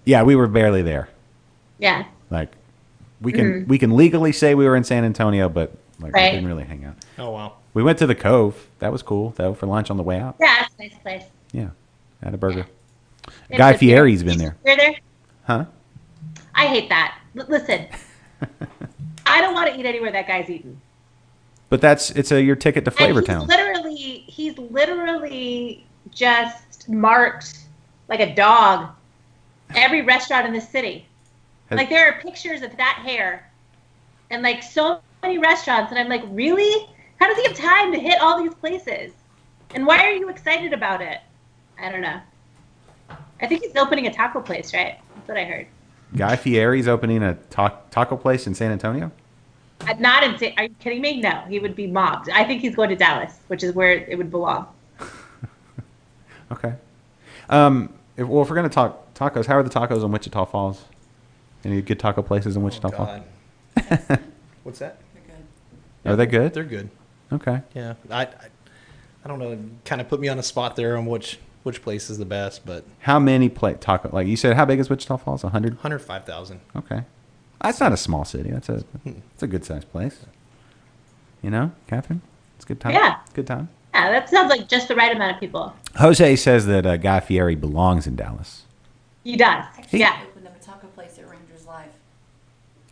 Yeah, we were barely there. Yeah. Like, we can legally say we were in San Antonio, but like we didn't really hang out. Oh, wow. We went to the Cove. That was cool, though, for lunch on the way out. Yeah, it's a nice place. Yeah, had a burger. Yeah. Guy Fieri's been there. You're there? Huh? I hate that. Listen, I don't want to eat anywhere that guy's eating. But it's your ticket to Flavortown. He's literally just marked like a dog every restaurant in the city. Like, there are pictures of that hair and like so many restaurants, and I'm like, really? How does he have time to hit all these places? And why are you excited about it? I don't know. I think he's opening a taco place, right? That's what I heard. Guy Fieri's opening a taco place in San Antonio? Not in San. Are you kidding me? No, he would be mobbed. I think he's going to Dallas, which is where it would belong. Okay. If we're going to talk tacos, how are the tacos in Wichita Falls? Any good taco places in Wichita Falls? What's that? They're good. Are they good? They're good. Okay. Yeah. I don't know. Kind of put me on a spot there on which place is the best, but How many taco? Like you said, how big is Wichita Falls? 100? 105,000. Okay. That's not a small city. It's a good sized place. You know, Catherine? It's a good time. Yeah. Good time. Yeah, that sounds like just the right amount of people. Jose says that Guy Fieri belongs in Dallas. He does. Actually, Yeah. He opened up a taco place at Rangers Live.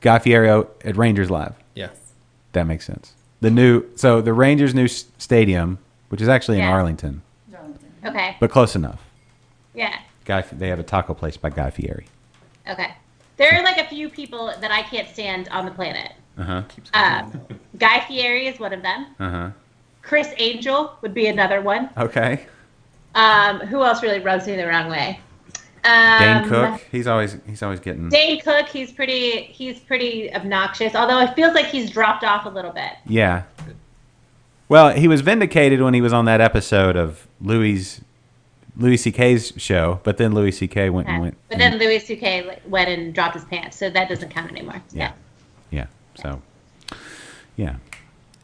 Guy Fieri at Rangers Live. Yeah. That makes sense. The Rangers' new stadium, which is actually in Arlington, Darlington. Okay. but close enough. Yeah. They have a taco place by Guy Fieri. Okay. There are like a few people that I can't stand on the planet. Uh-huh. Guy Fieri is one of them. Uh-huh. Chris Angel would be another one. Okay. Who else really rubs me the wrong way? Dane Cook, he's always getting. Dane Cook, he's pretty obnoxious. Although it feels like he's dropped off a little bit. Yeah. Well, he was vindicated when he was on that episode of Louis C.K.'s show, but then Louis C.K. went. But then Louis C.K. went and dropped his pants, so that doesn't count anymore. Yeah. So, yeah,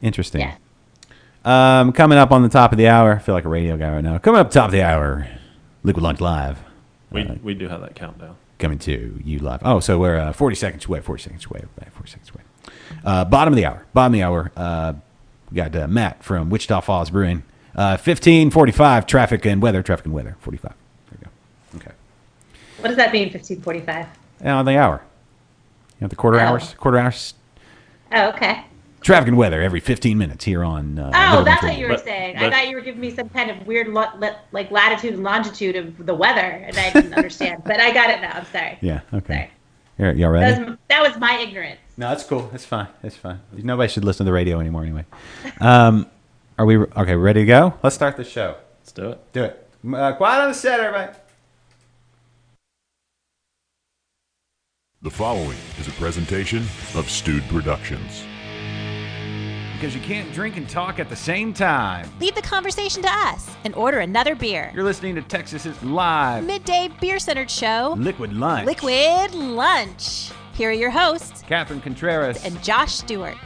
interesting. Yeah. Coming up on the top of the hour, I feel like a radio guy right now. Coming up top of the hour, Liquid Lunch Live. We do have that countdown. Coming to you live. Oh, so we're 40 seconds away. 40 seconds away. Bottom of the hour. We got Matt from Wichita Falls Brewing. 15:45 traffic and weather. 45. There you go. Okay. What does that mean, 15:45? On the hour. You know, the quarter hours. Oh, okay. Traffic and weather every 15 minutes here on. That's what you were saying. I thought you were giving me some kind of weird like latitude and longitude of the weather, and I didn't understand. But I got it now. I'm sorry. Yeah. Okay. Sorry. Y'all ready? That was my ignorance. No, that's cool. It's fine. Nobody should listen to the radio anymore anyway. Are we okay? Ready to go? Let's start the show. Let's do it. Do it. Quiet on the set, everybody. The following is a presentation of Stewed Productions. Because you can't drink and talk at the same time. Leave the conversation to us and order another beer. You're listening to Texas's live Midday beer-centered show, Liquid Lunch. Liquid Lunch. Here are your hosts, Catherine Contreras and Josh Stewart.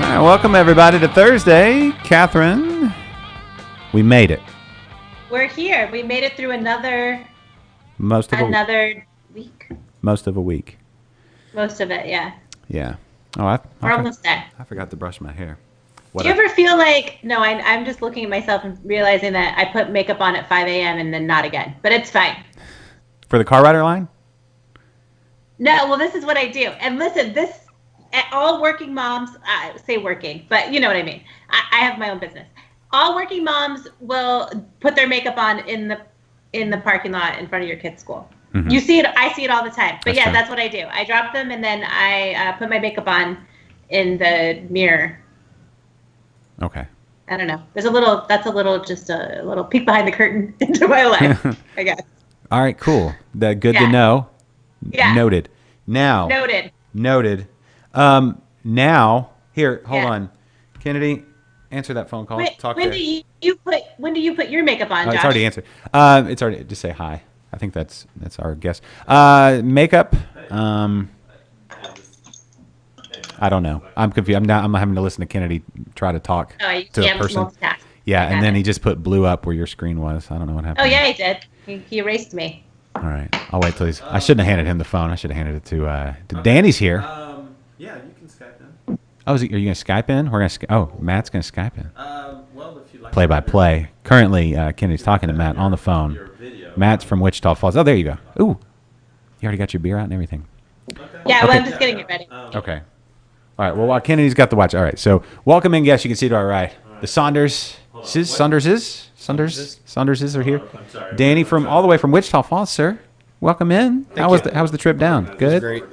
All right, welcome everybody to Thursday. Catherine, we made it. We're here. We made it through another week. Most of a week. Most of it, yeah. Yeah. Oh, We're almost there. I forgot to brush my hair. Do you ever feel like, I'm just looking at myself and realizing that I put makeup on at 5 a.m. and then not again, but it's fine. For the car rider line? No, well, this is what I do. And listen, all working moms, I say working, but you know what I mean. I have my own business. All working moms will put their makeup on in the parking lot in front of your kid's school. Mm-hmm. You see it. I see it all the time. But that's what I do. I drop them and then I put my makeup in the mirror. Okay. I don't know. Just a little peek behind the curtain into my life, I guess. All right, cool. Good to know. Yeah. Noted. Now. Noted. Now, here, hold on. Kennedy, answer that phone call. When do you put your makeup on, Josh? It's already answered. It's already, just say hi. I think that's our guess. Makeup. I don't know. I'm confused. I'm having to listen to Kennedy try to talk Oh, you to a can't person. multitask. Yeah, Got and then it. he just put blue up where your screen was. I don't know what happened. Oh yeah, he did. He erased me. All right. I'll wait till he's. I shouldn't have handed him the phone. I should have handed it to Danny's here. Yeah, you can Skype in. Oh, are you going to Skype in? We're going to. Oh, Matt's going to Skype in. Well, if you like Play by play. Currently, Kennedy's talking to Matt on the phone. your video. Matt's from Wichita Falls. Oh, there you go. Ooh, you already got your beer out and everything. Yeah, well, Okay. I'm just getting it ready. Okay. All right. Well, while Kennedy's got the watch. All right. So, welcome in guests. You can see to our right. The Saunderses are here. I'm sorry. Danny from all the way from Wichita Falls, sir. Welcome in. How was the trip down? Good. Great.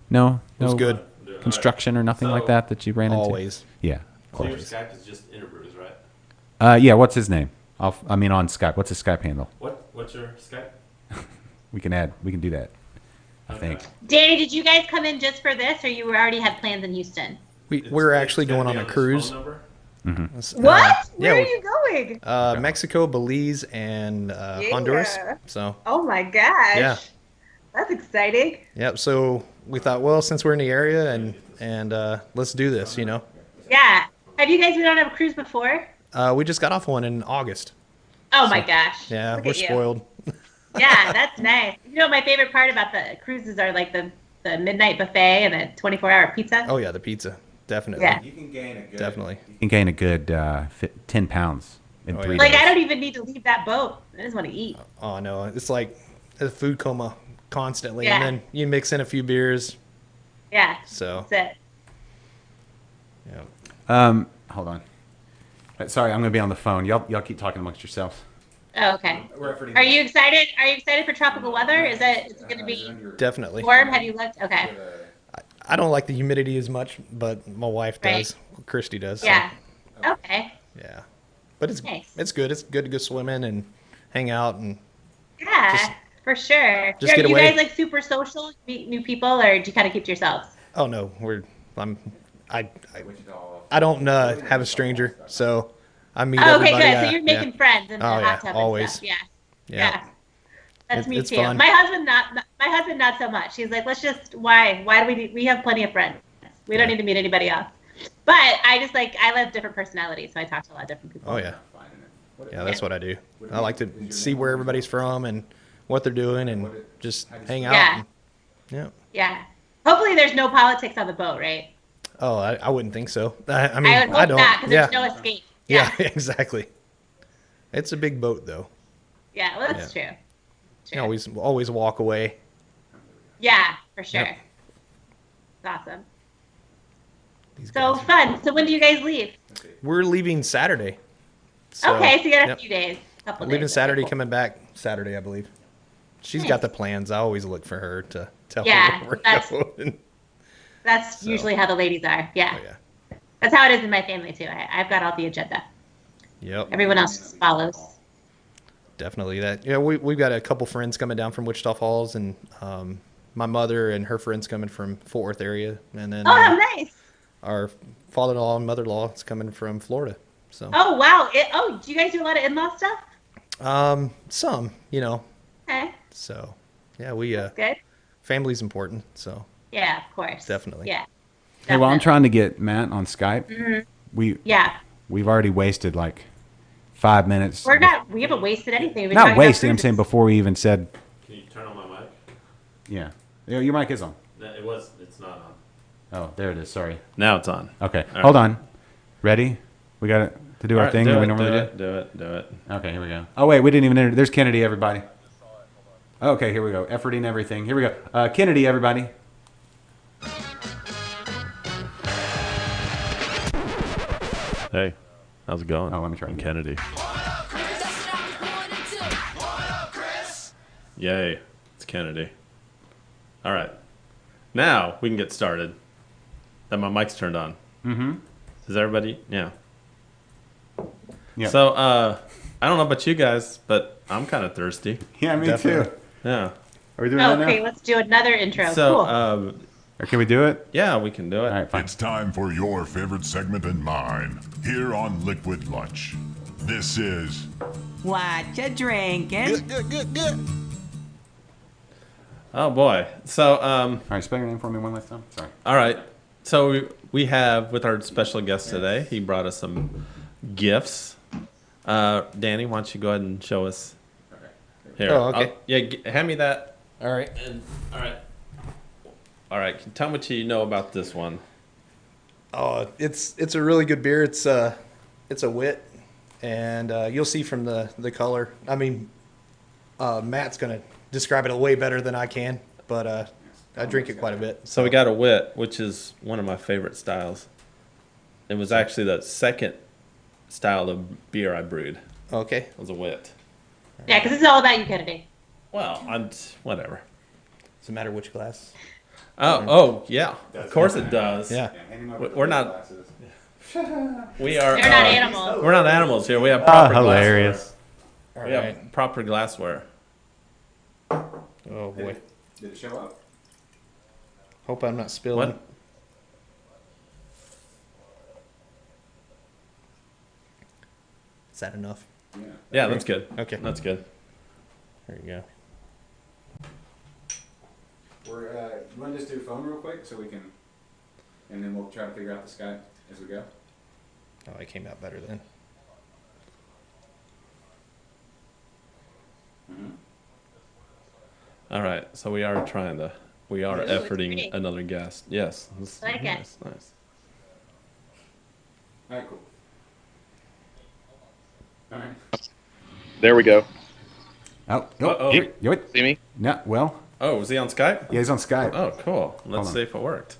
No, It was no good. construction or nothing like that you ran into. Always. Yeah. So your Skype is just Interbrews, right? Yeah. What's his name? On Skype. What's his Skype handle? What's your Skype? We can do that. I think. Danny, did you guys come in just for this, or you already had plans in Houston? We're actually going on a cruise. What? Yeah, Where are we- you going? Mexico, Belize, and Honduras. So Oh my gosh. Yeah. That's exciting. yep. So we thought, well, since we're in the area and let's do this. Yeah. Have you guys been on a cruise before? We just got off one in August. Oh my gosh. Yeah, Look we're at you. spoiled. Yeah, that's nice. You know, my favorite part about the cruises are like the midnight buffet and a 24-hour pizza. Oh yeah, the pizza, definitely. Yeah. You can gain a good. Definitely. You can gain a good 10 pounds in Oh, 3 yeah. Like, days. I don't even need to leave that boat. I just want to eat. Oh no, it's like a food coma constantly, Yeah. and then you mix in a few beers. Yeah. So That's it. yeah. Hold on. Sorry, I'm going to be on the phone. Y'all keep talking amongst yourselves. Oh, okay. Are you excited? Are you excited for tropical weather? Is it going to be Definitely. warm? Have you looked? Okay. I don't like the humidity as much, but my wife Right. does. Christy does. so, Yeah. Okay. yeah. But it's Nice. good. It's good to go swimming and hang out and Yeah, Just- for sure. just Are get you away. guys like super social, meet new people, or do you kind of keep to yourselves? oh no, I don't have a stranger, so I meet Oh, okay, everybody. good. So you're making friends in the Oh, hot yeah, tub always. and stuff. Yeah. Yeah. Yeah. That's me It's too. fun. My husband not so much. He's like, let's just why do we have plenty of friends. We don't need to meet anybody else. But I just I love different personalities, so I talk to a lot of different people. Oh yeah. Yeah, that's what I do. I like to see where everybody's from and what they're doing and just hang out. Yeah. and- yeah. Yeah. Hopefully there's no politics on the boat, right? Oh, I wouldn't think so. I mean, I would hope don't. not, because yeah. there's no escape. Yeah, exactly. It's a big boat though. Yeah, well, that's true. You always walk away. Yeah, for sure. Yep. It's awesome. These So guys. fun. So when do you guys leave? We're leaving Saturday. So, Okay, so you got a yep. few days. Couple Leaving days. Saturday, Okay, cool. coming back Saturday, I believe. She's Nice. got the plans. I always look for her to tell Yeah, me where that's- we're going. That's usually how the ladies are. Yeah. Oh yeah. That's how it is in my family too. I've got all the agenda. Yep. Everyone else just follows. Definitely that. Yeah, we've got a couple friends coming down from Wichita Falls, and my mother and her friends coming from Fort Worth area, and then Oh, how nice. our father-in-law and mother-in-law is coming from Florida. So Oh, wow. Do you guys do a lot of in-law stuff? some, Okay. So yeah, we Good. family's important. So Yeah, of course. Definitely. Yeah. Hey, while I'm Definitely. trying to get Matt on Skype, Yeah. we've already wasted like 5 minutes. We haven't wasted anything. We've been Not talking about wasting. I'm cruises. saying before we even said, Can you turn on my mic? yeah. Your mic is on. It's not on. Oh, there it is. Sorry. Now it's on. Okay. right. Hold on. Ready? We got to do our All right, thing that we normally do. Do it. Okay, here we go. Oh, wait, we didn't even enter. There's Kennedy, everybody. Okay, here we go. Efforting everything. Here we go. Kennedy, everybody. Hey, how's it going? Oh, let me try I'm again. Kennedy. Yay, it's Kennedy. All right, now we can get started. That my mic's turned on. Mm-hmm. Is everybody? Yeah. Yeah. So, I don't know about you guys, but I'm kind of thirsty. Yeah, me Definitely. too. Yeah. Are we doing that Okay, now? let's do another intro. So, cool. Or can we do it? yeah, we can do it. All right, fine. It's time for your favorite segment and mine here on Liquid Lunch. This is What you drinking? Oh boy. So All right, spell your name for me one last time. Sorry. all right. So we have with our special guest today. He brought us some gifts. Danny, why don't you go ahead and show us? Here. Oh, okay. Hand me that. All right. And all right. All right. Tell me what you know about this one. Oh, it's a really good beer. It's a wit, and you'll see from the color. I mean, Matt's gonna describe it way better than I can, but I drink it quite a bit. So we got a wit, which is one of my favorite styles. It was actually the second style of beer I brewed. Okay. It was a wit. Yeah, because this is all about you, Kennedy. Well, whatever. Does it matter which glass? Oh, yeah. Of course it does. Yeah. We're not. We are. They're not animals. We're not animals here. We have proper hilarious. glassware. We have proper glassware. Oh boy. Did it show up? Hope I'm not spilling. What? Is that enough? Yeah, that's good. Okay. That's good. There you go. You want to just do phone real quick so we can, and then we'll try to figure out the Skype as we go. Oh, it came out better then. All right. So we are efforting great. another guest. Yes. This- Like it. nice, nice. All right, cool. All right. There we go. Oh, Uh-oh. you what? See me? No, well, Oh, was he on Skype? yeah, he's on Skype. Oh, cool. Let's on. see if it worked.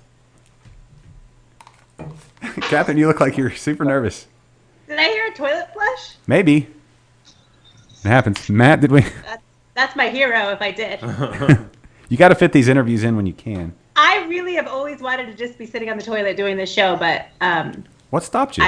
Catherine, you look like you're super nervous. Did I hear a toilet flush? Maybe. It happens. Matt, did we? That's my hero if I did. You got to fit these interviews in when you can. I really have always wanted to just be sitting on the toilet doing this show, but What stopped you?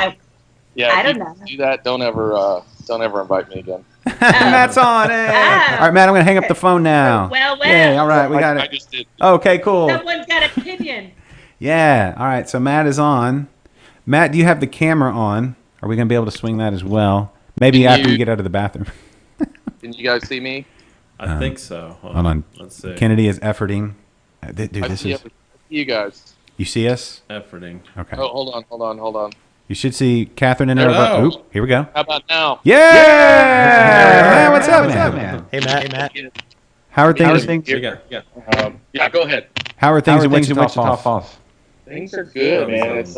Yeah. I if don't you know. Do that. Don't ever invite me again. Matt's on. Hey. Ah. All right, Matt, I'm going to hang up the phone now. Well. Hey, all right, we got I it. just did. Okay, cool. Someone's got an opinion. Yeah. All right, so Matt is on. Matt, do you have the camera on? Are we going to be able to swing that as well? Maybe Can after you- you get out of the bathroom. Can you guys see me? I think so. Hold on. Let's see. Kennedy is efforting. Dude, I this see is. you guys. You see us? Efforting. Okay. Oh, hold on. You should see Catherine and her. Hello. Oop, here we go. How about now? Yeah! Man, what's up, man? Hey Matt. How are things? We got. Yeah, go ahead. How are things in Wichita Falls? Things are good, man. It's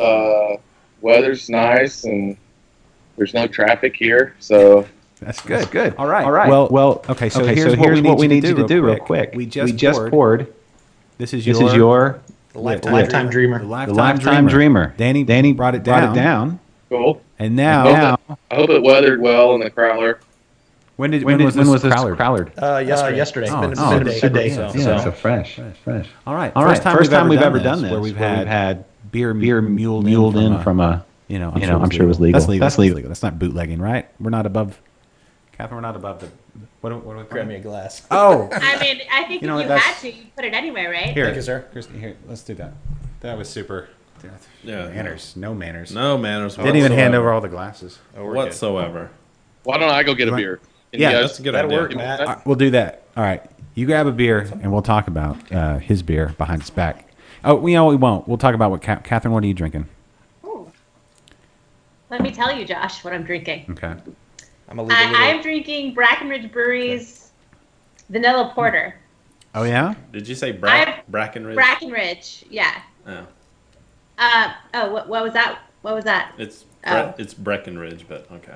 weather's nice and there's no traffic here, so That's good. Good. All right. Well. Okay. So here's what we need you to do real quick. We just poured. This is your The lifetime dreamer. the lifetime dreamer. Danny brought it down. cool. And now, I hope it weathered well in the crowler. when was this crowlered? Yesterday. Oh, It's been a super day. good. So. So fresh. All right. All right, First time we've ever done this, where we've had beer muled in from a, I'm sure it was legal. That's legal. That's not bootlegging, right? We're not above. Catherine, we're not above the. What are we? Grab me a glass. Oh. I mean, I think You know if what, you that's- had to, you'd put it anywhere, right? Here, Thank you, sir. Christy, here, let's do that. That was super. Yeah. Manners. No manners. No manners. Didn't even hand whatsoever. over all the glasses. Whatsoever. Why don't I go get a You want- beer? Can Yeah, you guys- That's a good That'll idea. work, Matt. All right, we'll do that. All right. You grab a beer, and we'll talk about his beer behind his back. Oh, we won't. We'll talk about what Catherine. What are you drinking? Ooh. Let me tell you, Josh, what I'm drinking. Okay. I'm gonna leave a little. I'm drinking Brackenridge Brewery's Vanilla Porter. Oh yeah. Did you say I've- Brackenridge? Brackenridge, yeah. Oh. What was that? What was that? It's Oh. it's Breckenridge, but okay.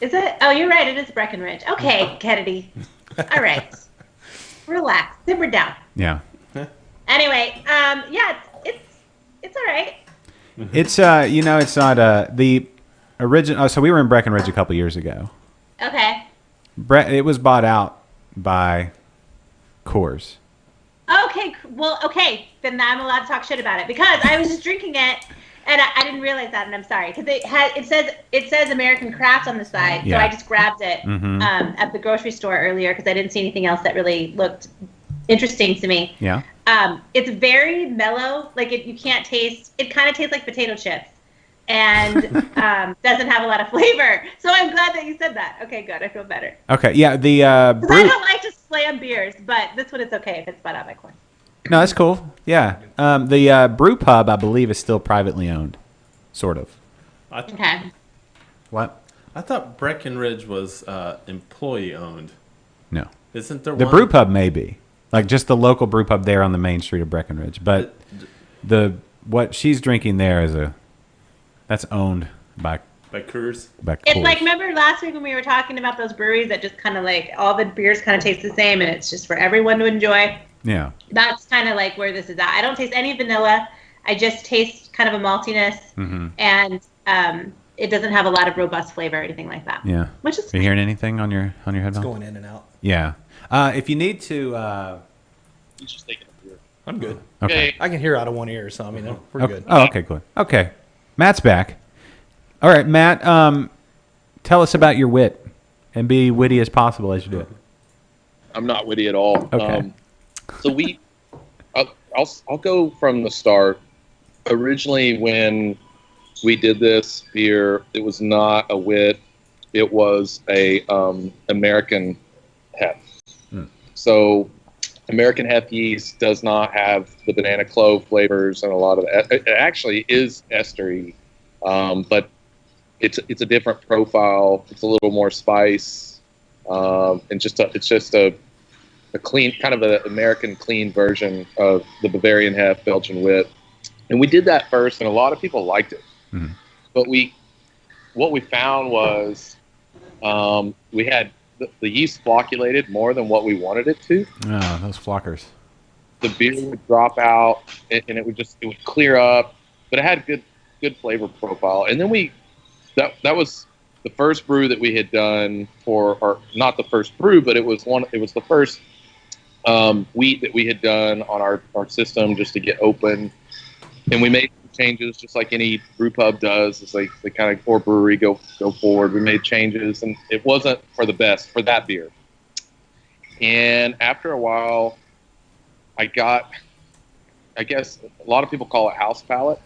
Is it? Oh, you're right. It is Breckenridge. Okay, Kennedy. All right. Relax. Simmer down. Yeah. Anyway, yeah, it's all right. It's it's not the original. Oh, so we were in Breckenridge a couple years ago. Okay. It was bought out by Coors. Okay. Well, okay. Then I'm allowed to talk shit about it because I was just drinking it and I didn't realize that, and I'm sorry because it says American Craft on the side, Yeah. so I just grabbed it Mhm. At the grocery store earlier because I didn't see anything else that really looked interesting to me. Yeah. It's very mellow. Like you can't taste. It kind of tastes like potato chips. and doesn't have a lot of flavor. So I'm glad that you said that. Okay, good. I feel better. Okay, yeah, the 'Cause I brew. don't like to slam beers, but this one it's okay if it's spun out by corn. No, that's cool. Yeah, the brew pub, I believe, is still privately owned, sort of. Okay. What? I thought Breckenridge was employee owned. No, Isn't there the one? brew pub may be like just the local brew pub there on the main street of Breckenridge, but what she's drinking there is that's owned by By Coors? It's Coors. like, remember last week when we were talking about those breweries that just kind of like all the beers kind of taste the same and it's just for everyone to enjoy? Yeah. That's kind of like where this is at. I don't taste any vanilla. I just taste kind of a maltiness, and it doesn't have a lot of robust flavor or anything like that. Yeah. Which is Are you hearing anything on your headphones? It's going in and out. Yeah. If you need to. He's just taking a beer. I'm good. Okay. I can hear out of one ear, so I mean, we're good. Oh, okay, good. Okay. Matt's back. All right, Matt, tell us about your wit and be witty as possible as you do it. I'm not witty at all. Okay. So I'll go from the start. Originally, when we did this beer, it was not a wit. It was a American hef. So American hef yeast does not have the banana clove flavors and a lot of it actually is estery, but it's a different profile. It's a little more spice, and it's just a clean, kind of an American clean version of the Bavarian hef Belgian wit. And we did that first, and a lot of people liked it. But what we found was we had the yeast flocculated more than what we wanted it to. Oh, those flockers. The beer would drop out, and it would clear up, but it had good flavor profile. And then that was the first brew that we had done or not the first brew, but it was the first wheat that we had done on our system just to get open. And we made changes just like any brew pub does. It's like the kind of, or brewery go forward. We made changes, and it wasn't for the best for that beer. And after a while, I guess a lot of people call it house palate.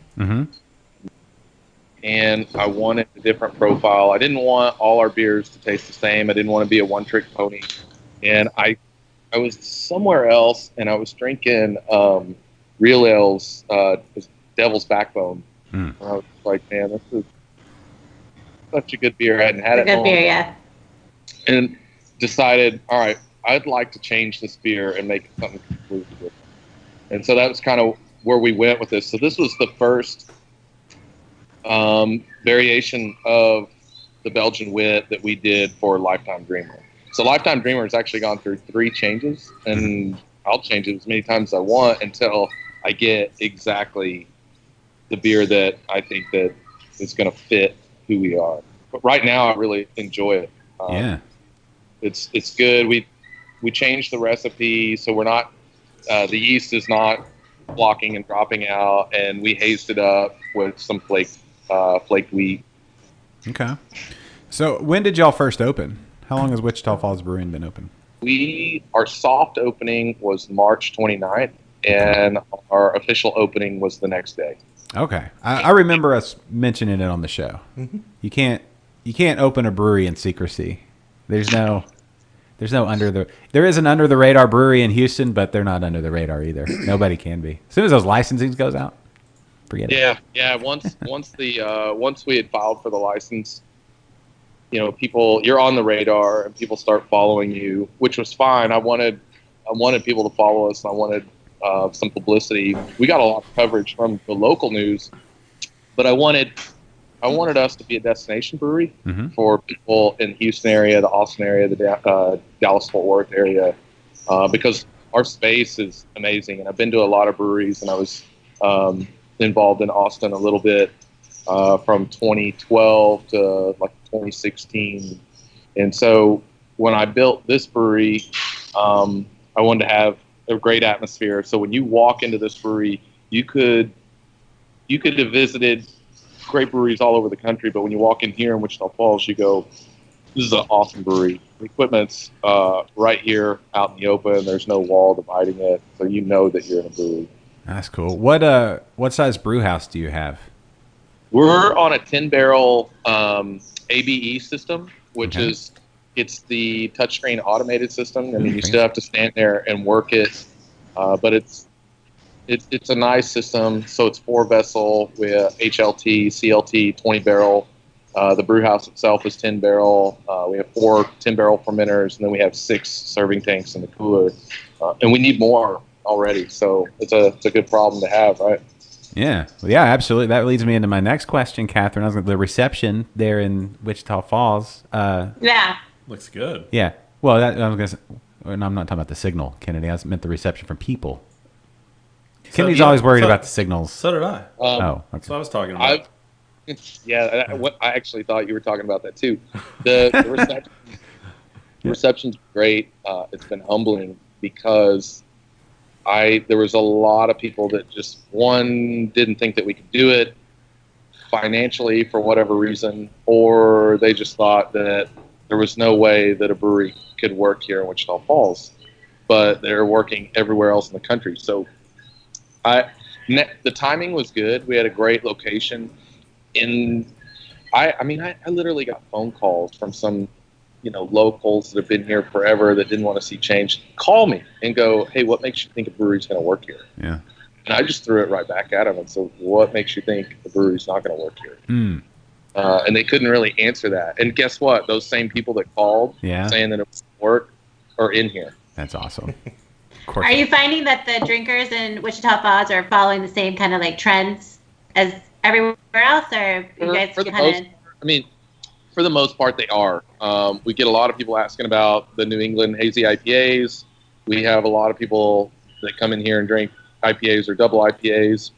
And I wanted a different profile. I didn't want all our beers to taste the same. I didn't want to be a one-trick pony. And I was somewhere else, and I was drinking Real Ale's Devil's Backbone. And I was like, man, this is such a good beer. I hadn't had it It's a good long. beer, yeah. And decided, all right, I'd like to change this beer and make it something completely different. And so that was kind of where we went with this. So this was the first variation of the Belgian wit that we did for Lifetime Dreamer. So Lifetime Dreamer has actually gone through 3 changes, and I'll change it as many times as I want until I get exactly the beer that I think that is going to fit who we are. But right now, I really enjoy it. Yeah. It's good. We changed the recipe, so we're not the yeast is not blocking and dropping out, and we hazed it up with some flaked wheat. Okay. So when did y'all first open? How long has Wichita Falls Brewing been open? Our soft opening was March 29th, and our official opening was the next day. Okay. I remember us mentioning it on the show. You can't open a brewery in secrecy. There is an under the radar brewery in Houston, but they're not under the radar either. Nobody can be. As soon as those licensings goes out, forget it. Yeah. Once we had filed for the license, you're on the radar and people start following you, which was fine. I wanted people to follow us, and I wanted some publicity. We got a lot of coverage from the local news, but I wanted us to be a destination brewery for people in the Houston area, the Austin area, the Dallas-Fort Worth area, because our space is amazing. And I've been to a lot of breweries, and I was involved in Austin a little bit from 2012 to like 2016. And so when I built this brewery, I wanted to have a great atmosphere. So when you walk into this brewery, you could have visited great breweries all over the country, but when you walk in here in Wichita Falls, you go, this is an awesome brewery. The equipment's right here out in the open. There's no wall dividing it, so you know that you're in a brewery. That's cool. What size brew house do you have? We're on a 10-barrel ABE system, which Okay. is it's the touchscreen automated system. I mean, you still have to stand there and work it, but it's a nice system. So it's 4-vessel with HLT, CLT, 20-barrel. The brew house itself is 10-barrel. We have 4 10-barrel fermenters, and then we have 6 serving tanks in the cooler. And we need more already, so it's a good problem to have, right? Yeah. Well, yeah, absolutely. That leads me into my next question, Catherine. The reception there in Wichita Falls. Yeah. Looks good. Yeah. Well, I was going to say, no, I'm not talking about the signal, Kennedy. I meant the reception from people. Kennedy's yeah, always worried so- about the signals. So did I. Oh, okay. That's what I was talking about. I actually thought you were talking about that too. The reception, the reception's great. It's been humbling because there was a lot of people that just didn't think that we could do it financially for whatever reason, or they just thought that there was no way that a brewery could work here in Wichita Falls, but they're working everywhere else in the country. So the timing was good. We had a great location. I literally got phone calls from some, locals that have been here forever that didn't want to see change. Call me and go, hey, what makes you think a brewery's going to work here? Yeah. And I just threw it right back at them and said, what makes you think the brewery's not going to work here? Mm. And they couldn't really answer that. And guess what? Those same people that called saying that it would work are in here. That's awesome. Of course. Are you finding that the drinkers in Wichita Falls are following the same kind of like trends as everywhere else, or you guys For the kind of? For the most part, they are. We get a lot of people asking about the New England hazy IPAs. We have a lot of people that come in here and drink IPAs or double IPAs.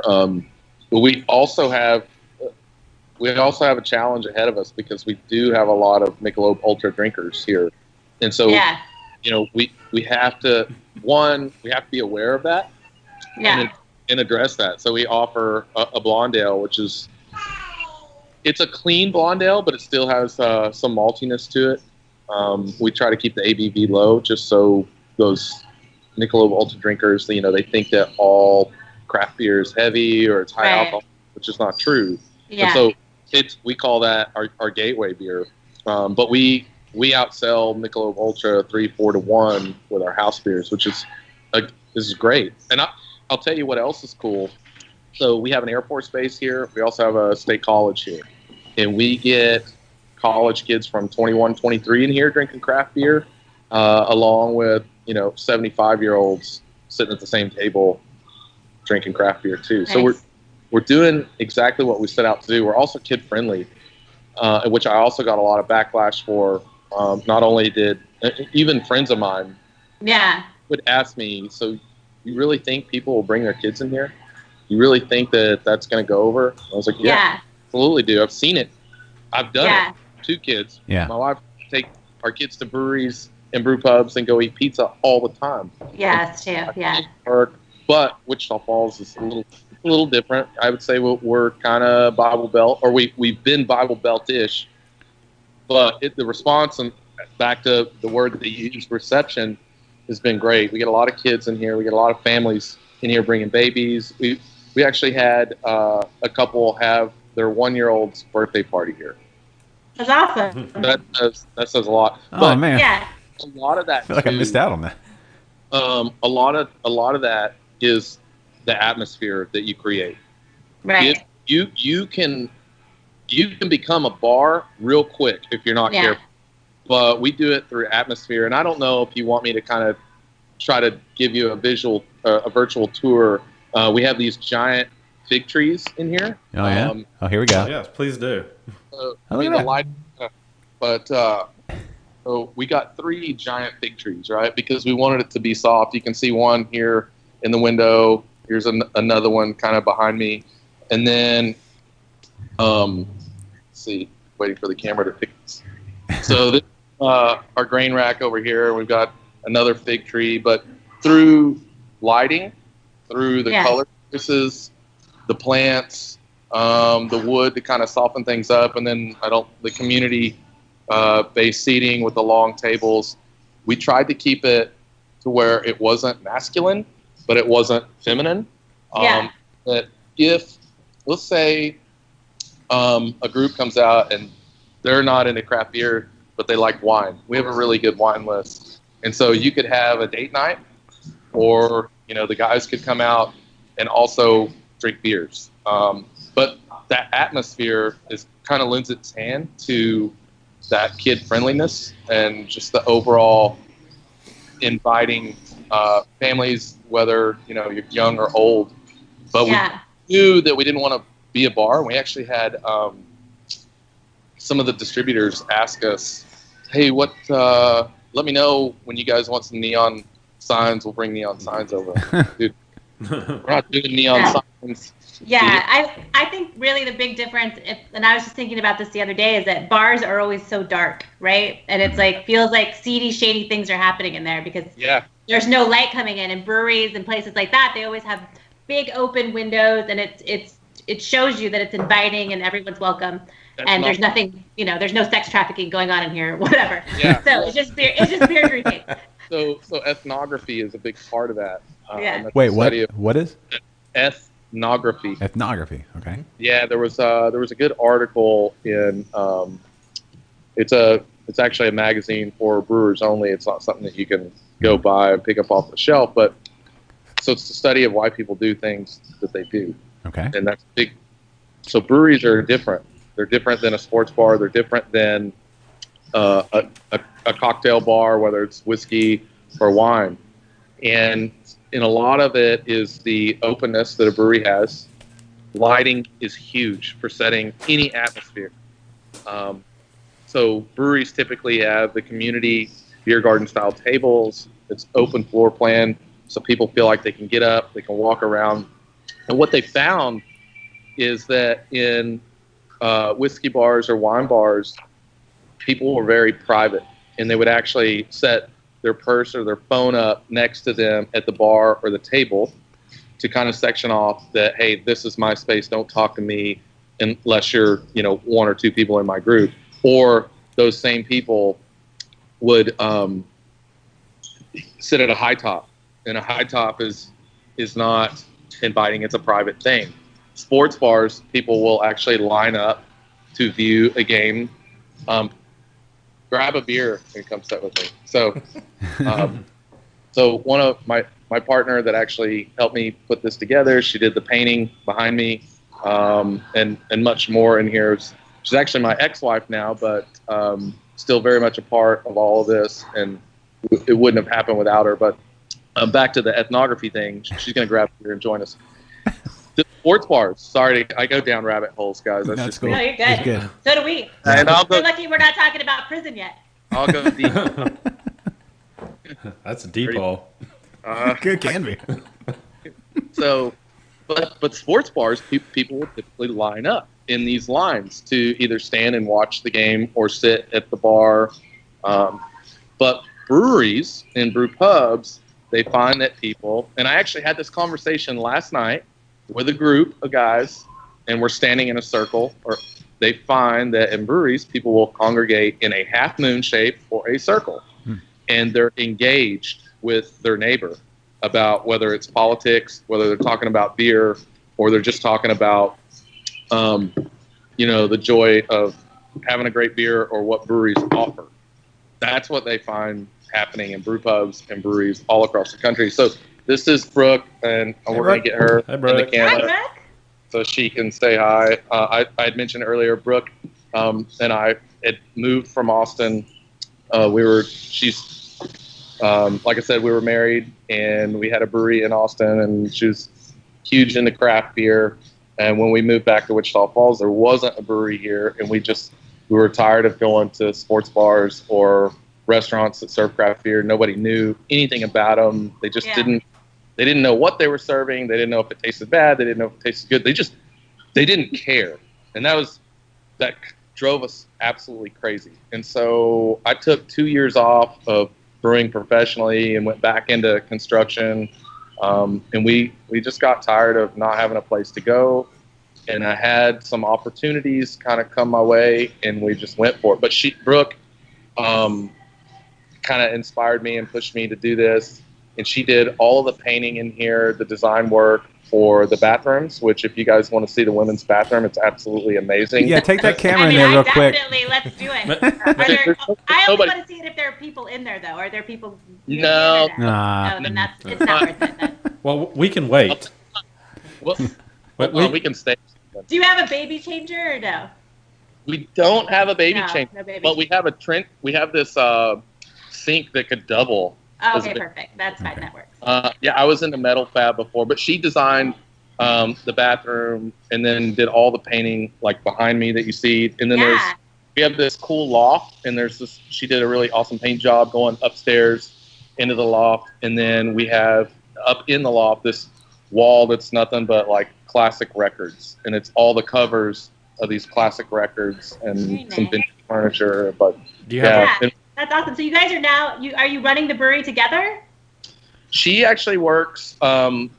But we also have a challenge ahead of us because we do have a lot of Michelob Ultra drinkers here, and so we have to be aware of that and address that. So we offer a blonde ale, which is it's a clean blonde ale, but it still has some maltiness to it. We try to keep the ABV low, just so those Michelob Ultra drinkers, they think that all craft beer is heavy or it's high alcohol, which is not true. Yeah. And so we call that our gateway beer. But we outsell Michelob Ultra 3-4 to 1 with our house beers, which is this is great. And I'll tell you what else is cool. So we have an airport space here. We also have a state college here. And we get college kids from 21, 23 in here drinking craft beer, along with, 75-year-olds sitting at the same table drinking craft beer too. Nice. So we're doing exactly what we set out to do. We're also kid friendly, which I also got a lot of backlash for. Not only did even friends of mine would ask me, so you really think people will bring their kids in here? You really think that that's going to go over? I was like, yeah, absolutely do. I've seen it. I've done it. 2 kids. Yeah. My wife take our kids to breweries and brew pubs and go eat pizza all the time. Yes, too. Yeah. But Wichita Falls is a little different. I would say we're kind of Bible Belt, or we've been Bible Belt-ish. But the response, and back to the word that you used, reception, has been great. We get a lot of kids in here. We get a lot of families in here bringing babies. We actually had a couple have their 1-year-old's birthday party here. That's awesome. That says a lot. Oh, But man. Yeah. a lot of that I feel like I missed out on that. a lot of that is the atmosphere that you create. Right. You can become a bar real quick if you're not careful. But we do it through atmosphere, and I don't know if you want me to kind of try to give you a virtual tour. We have these giant fig trees in here. Oh, yeah? Here we go. Yes, please do. So we got 3 giant fig trees, right? Because we wanted it to be soft. You can see one here in the window. Here's another one kind of behind me. And then, let's see, waiting for the camera to pick this. So this, our grain rack over here, we've got another fig tree. But through lighting, through the color choices, the plants, the wood to kind of soften things up, and then the community based seating with the long tables. We tried to keep it to where it wasn't masculine, but it wasn't feminine. That if, let's say, a group comes out and they're not into craft beer, but they like wine. We have a really good wine list. And so you could have a date night, or, the guys could come out and also drink beers. But that atmosphere is kind of lends its hand to that kid friendliness and just the overall inviting families, whether, you're young or old. But we knew that we didn't want to be a bar. We actually had some of the distributors ask us, hey, let me know when you guys want some neon signs. We'll bring neon signs over. Dude, we're not doing neon signs. Yeah, I think really the big difference, and I was just thinking about this the other day, is that bars are always so dark, right? And it's feels like seedy, shady things are happening in there because there's no light coming in. And breweries and places like that, they always have big open windows, and it shows you that it's inviting and everyone's welcome. There's nothing, there's no sex trafficking going on in here, or whatever. Yeah. So it's just beer drinking. So ethnography is a big part of that. Wait, what is? Ethnography. Ethnography. Okay. Yeah, there was a good article in it's actually a magazine for brewers only. It's not something that you can go buy and pick up off the shelf, but so it's the study of why people do things that they do. Okay. And that's big. So breweries are different. They're different than a sports bar. They're different than a cocktail bar, whether it's whiskey or wine. And a lot of it is the openness that a brewery has. Lighting is huge for setting any atmosphere. So breweries typically have the community beer garden style tables. It's open floor plan, so people feel like they can get up, they can walk around. And what they found is that in whiskey bars or wine bars, people were very private, and they would actually set their purse or their phone up next to them at the bar or the table to kind of section off that, hey, this is my space, don't talk to me unless you're, one or two people in my group. Or those same people would sit at a high top, and a high top is not inviting, it's a private thing. Sports bars, people will actually line up to view a game. Grab a beer and come sit with me. So, so one of my partner that actually helped me put this together, she did the painting behind me, and much more in here. She's actually my ex-wife now, but still very much a part of all of this, and it wouldn't have happened without her. But back to the ethnography thing, she's going to grab a beer and join us. The sports bars. Sorry, I go down rabbit holes, guys. That's just cool. No, you're good. Good. So do we. And We're lucky we're not talking about prison yet. I'll go deep. That's a deep hole. Good can be. So, but sports bars, people will typically line up in these lines to either stand and watch the game or sit at the bar. But breweries and brew pubs, they find that people, and I actually had this conversation last night with a group of guys, and we're standing in a circle, or they find that in breweries, people will congregate in a half moon shape or a circle, and they're engaged with their neighbor about whether it's politics, whether they're talking about beer, or they're just talking about, the joy of having a great beer or what breweries offer. That's what they find happening in brew pubs and breweries all across the country. So this is Brooke, and we're going to get her in the camera so she can say hi. I had mentioned earlier, Brooke and I had moved from Austin. She's like I said, we were married, and we had a brewery in Austin, and she was huge into craft beer. And when we moved back to Wichita Falls, there wasn't a brewery here, and we were tired of going to sports bars or restaurants that serve craft beer. Nobody knew anything about them. They just they didn't know what they were serving. They didn't know if it tasted bad. They didn't know if it tasted good. They didn't care. And that drove us absolutely crazy. And so I took 2 years off of brewing professionally and went back into construction. And we just got tired of not having a place to go. And I had some opportunities kind of come my way, and we just went for it. But Brooke kind of inspired me and pushed me to do this. And she did all of the painting in here, the design work for the bathrooms. Which, if you guys want to see the women's bathroom, it's absolutely amazing. Yeah, take that camera I in mean, there real quick. definitely, let's do it. There's I only nobody- want to see it if there are people in there, though. Are there people? No. Nah. No, then it's not worth it. Then. Well, we can wait. Well, But hold on, we can stay. Do you have a baby changer or no? We don't have a baby No, changer, no baby but we have a Trent. We have this sink that could double. Oh, as a okay, big- perfect. That's fine. That works. Yeah, I was in the metal fab before, but she designed the bathroom and then did all the painting like behind me that you see. And then Yeah. we have this cool loft, and there's this. She did a really awesome paint job going upstairs into the loft, and then we have up in the loft this wall that's nothing but like classic records, and it's all the covers of these classic records and Very some nice. vintage furniture. But Do you have yeah, Yeah. That's awesome. So you guys are now. Are you running the brewery together? she actually works. I'm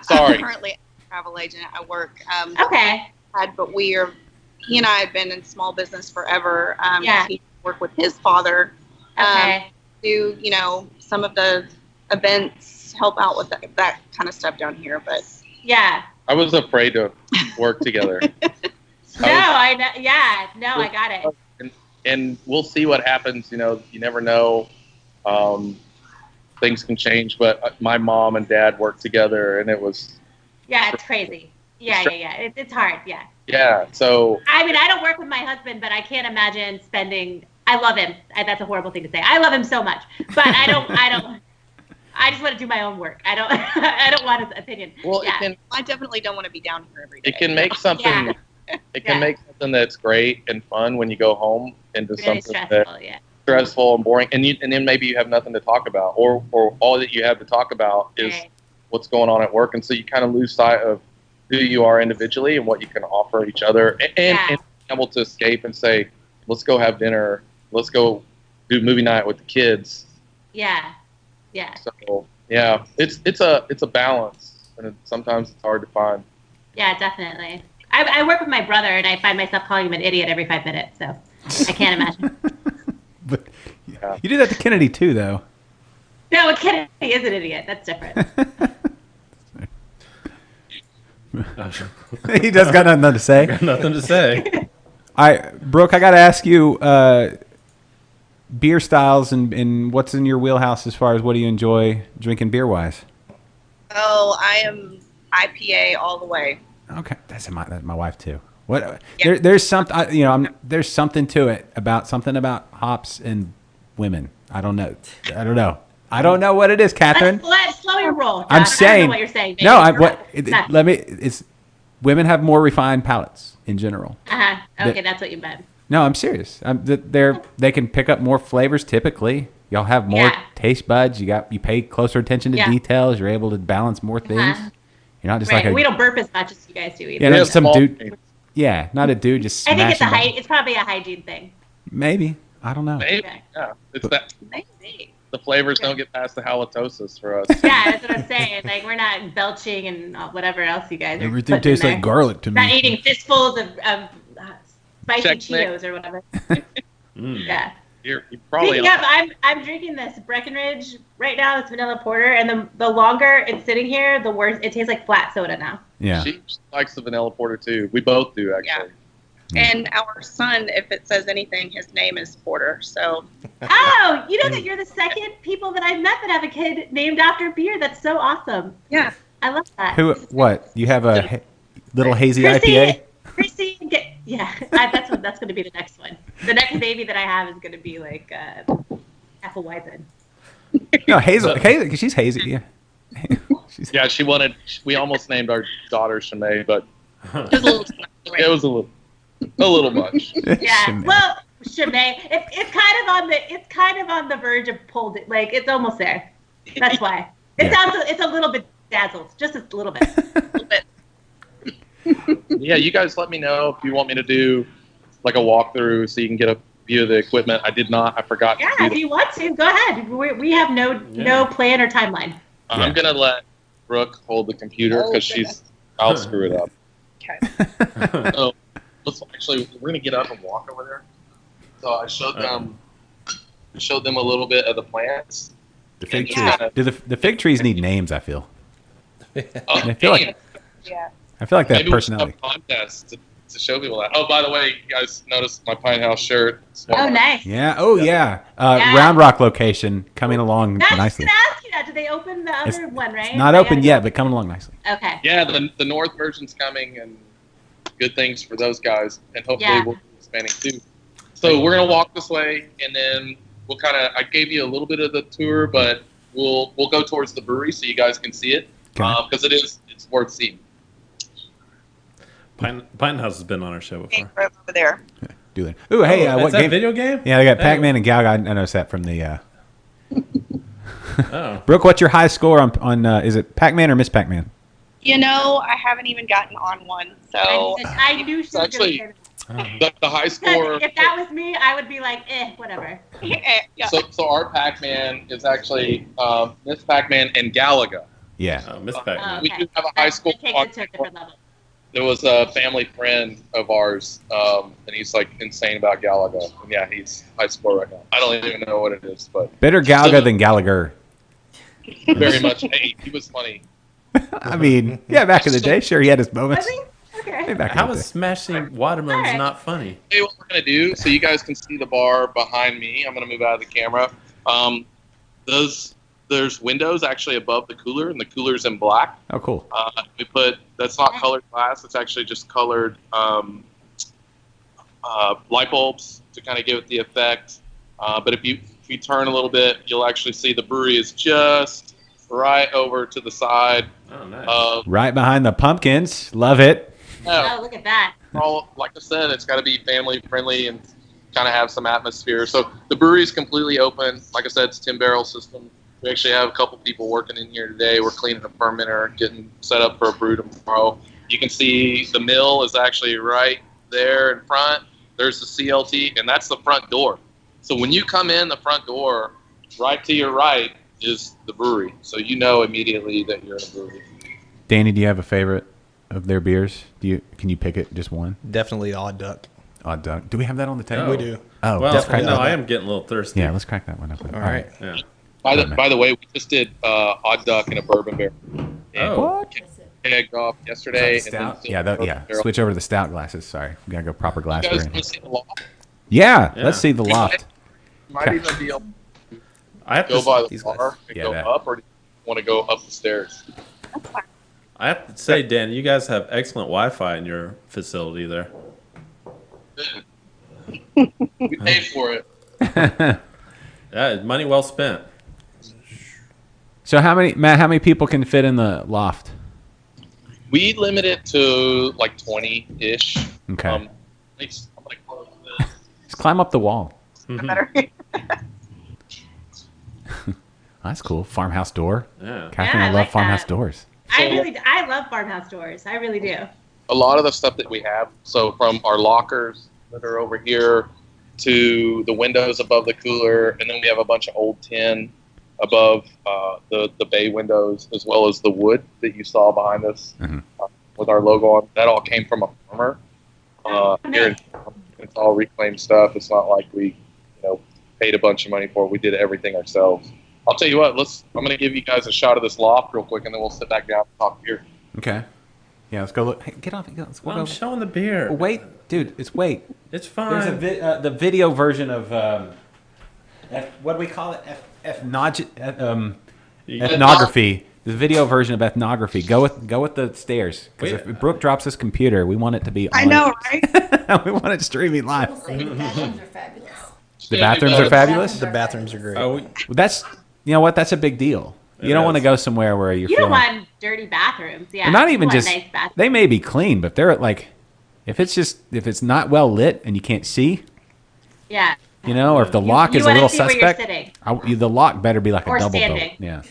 Sorry. currently a travel agent. I work. Okay. But he and I have been in small business forever. Yeah. He worked with his father. Okay. Do some of the events, help out with that kind of stuff down here. But Yeah. I was afraid to work together. No, I know. Yeah. No, I got it. And we'll see what happens. You know, you never know. Things can change, but my mom and dad worked together, and it was Yeah, it's crazy. Yeah. It's hard. Yeah. yeah. So I mean, I don't work with my husband, but I can't imagine spending. I love him. That's a horrible thing to say. I love him so much, but I don't. I just want to do my own work. I don't. I don't want his opinion. well, Yeah. I definitely don't want to be down here every day. it can make something. Yeah. It can Yeah. make something that's great and fun when you go home into Really something that's stressful. Yeah. stressful and boring, and then maybe you have nothing to talk about, or all that you have to talk about is Right. what's going on at work, and so you kind of lose sight of who you are individually and what you can offer each other, and Yeah. being able to escape and say, let's go have dinner, let's go do movie night with the kids. Yeah. Yeah. So yeah, it's a balance, and sometimes it's hard to find. Yeah, definitely. I work with my brother, and I find myself calling him an idiot every 5 minutes. So I can't imagine. But Yeah. you do that to Kennedy too, though. No, a kid is an idiot. That's different. He just got nothing to say. nothing to say? Brooke, I got to ask you, beer styles and what's in your wheelhouse as far as what do you enjoy drinking beer wise? Oh, I am IPA all the way. Okay, that's my wife too. What Yeah. there's something there's something to it about hops and women. I don't know what it is, Catherine. Slow your roll. John. I'm I saying don't know what you're saying. no. Baby. It's women have more refined palates in general. Okay, that's what you meant. No, I'm serious. They can pick up more flavors typically. Y'all have more Yeah. taste buds. You pay closer attention to Yeah. details. You're able to balance more things. You're not just Right. like We don't burp as much as you guys do either. yeah, We not have just some small dude. things. Yeah, not a dude just I think smashing. it's probably a hygiene thing. Maybe I don't know. Maybe, Okay. yeah, it's that Maybe. the flavors don't get past the halitosis for us. Yeah, that's what I'm saying. Like we're not belching and whatever else you guys are. Everything putting in tastes like there. garlic to Not me. eating fistfuls of spicy Checkmate. Cheetos or whatever. Mm. Yeah. You probably Speaking of, I'm drinking this Breckenridge right now. It's vanilla porter, and the longer it's sitting here, the worse it tastes like flat soda now. Yeah. She likes the vanilla porter too. We both do actually. And our son, if it says anything, his name is Porter. So Oh, you know that you're the second people that I've met that have a kid named after beer. That's so awesome. yeah, I love that. Who? What? You have a little hazy Chrissy, IPA? Chrissy, yeah, that's going to be the next one. The next baby that I have is going to be like Hefeweizen. No, Hazel. She's hazy. Yeah. She's, Yeah, we almost named our daughter Shimei, but it was a little. it was a little much. Yeah. Shimei. Well, Shimei, it's kind of on the verge of pulled. Like it's almost there. That's why it sounds. It's a little bit dazzled, just a little bit. A little bit. Yeah, you guys let me know if you want me to do like a walkthrough so you can get a view of the equipment. I did not. I forgot. Yeah, to if do that. you want to, go ahead. We have no plan or timeline. I'm gonna let Brooke hold the computer Oh, because I'll screw it up. Okay. So we're gonna get up and walk over there. So I showed them a little bit of the plants. the fig Yeah. trees. Do the fig trees need names? I feel. I feel like Yeah. that Maybe we should personality. have contests to show people that. Oh, by the way, you guys noticed my Pine House shirt. It's one Oh, of my- nice. Yeah. Oh, yeah. Yeah. Round Rock location coming along That's nicely. gonna ask you that. Did they open the other one, right? It's not They open gotta yet, go- but coming along nicely. Okay. Yeah, the North version's coming, and good things for those guys, and hopefully Yeah. we'll be expanding too. So we're gonna walk this way, and then we'll kind of. I gave you a little bit of the tour, but we'll go towards the brewery so you guys can see it, Okay. because it's worth seeing. Pine House has been on our show before. Right over there. Do that. Ooh, hey, Oh, what is that game? video game? Yeah, they got Hey. Pac-Man and Galaga. I noticed that from the. Oh. Brooke, what's your high score on is it Pac-Man or Miss Pac-Man? You know, I haven't even gotten on one, so I knew she was actually- gonna say The high that. score. If that was me, I would be like, whatever. yeah. So our Pac-Man is actually Miss Pac-Man and Galaga. Yeah. Oh, Miss Oh, Pac-Man. We do have a high school It takes it to a different level. There was a family friend of ours, and he's like insane about Galaga. And yeah, he's high score right now. I don't even know what it is, but Better Galaga than Gallagher. very much. Hey, he was funny. I mean, yeah, back in the day, sure, he had his moments. Was he? Okay. Hey, back in How the is day. smashing watermelons Alright. not funny? Hey, what we're gonna do, so you guys can see the bar behind me. I'm gonna move out of the camera. There's windows actually above the cooler, and the cooler's in black. Oh, cool. We put that's not colored glass. It's actually just colored light bulbs to kind of give it the effect. But if you turn a little bit, you'll actually see the brewery is just right over to the side. Oh, nice. Right behind the pumpkins. Love it. Oh, look at that. All like I said, it's got to be family friendly and kind of have some atmosphere. So the brewery is completely open. Like I said, it's 10 barrel system. We actually have a couple people working in here today. We're cleaning a fermenter, getting set up for a brew tomorrow. You can see the mill is actually right there in front. There's the CLT, and that's the front door. So when you come in the front door, right to your right is the brewery. So you know immediately that you're in a brewery. Danny, do you have a favorite of their beers? Can you pick it? Just one? Definitely Odd Duck. Odd Duck. Do we have that on the table? Oh. We do. Oh, Well, let's crack no, that. I am getting a little thirsty. Yeah, let's crack that one up. All right. Yeah. By the way, we just did Odd Duck and a bourbon barrel. And Oh. What? egged off yesterday. Stout? And then Yeah, bourbon barrel. switch over to the stout glasses. Sorry. We got to go proper You glass. guys rating. want to see the loft? Yeah, Yeah. let's see the loft. Might even be able I have to go to, by the these bar and Yeah, go that. up, or do you want to go up the stairs? I have to say, Dan, you guys have excellent Wi-Fi in your facility there. We paid for it. Yeah, money well spent. So Matt, how many people can fit in the loft? We limit it to like 20-ish. Okay. I'm gonna close this. Just climb up the wall. Better. That's cool. Farmhouse door. Yeah. Catherine, Yeah, I I love like farmhouse that. doors. I love farmhouse doors. I really do. A lot of the stuff that we have, so from our lockers that are over here to the windows above the cooler, and then we have a bunch of old tin above the bay windows, as well as the wood that you saw behind us Mhm. with our logo on. That all came from a farmer. Here, it's all reclaimed stuff. It's not like we, paid a bunch of money for it. We did everything ourselves. I'll tell you what. I'm going to give you guys a shot of this loft real quick, and then we'll sit back down and talk beer. Okay. Yeah, let's go look. Hey, get off. Let's Well, go. I'm showing the beer. Wait, dude. It's wait. It's There's fine. the video version of what do we call it? Ethnography. The video version of ethnography. Go with the stairs. Because Wait. if Brooke drops this computer, we want it to be. I on- know, right? we want it streaming live. We'll say the bathrooms are fabulous. The bathrooms are fabulous. The bathrooms are great. Oh, That's That's a big deal. You It don't want to is. go somewhere where you're You don't feeling. want dirty bathrooms. Yeah. They're not You even want just. nice bathrooms. They may be clean, but they're like, if it's not well lit and you can't see, Yeah. or if the lock you is a wanna little see where you're suspect, sitting. the lock better be like Or a double standing. boat. Yeah.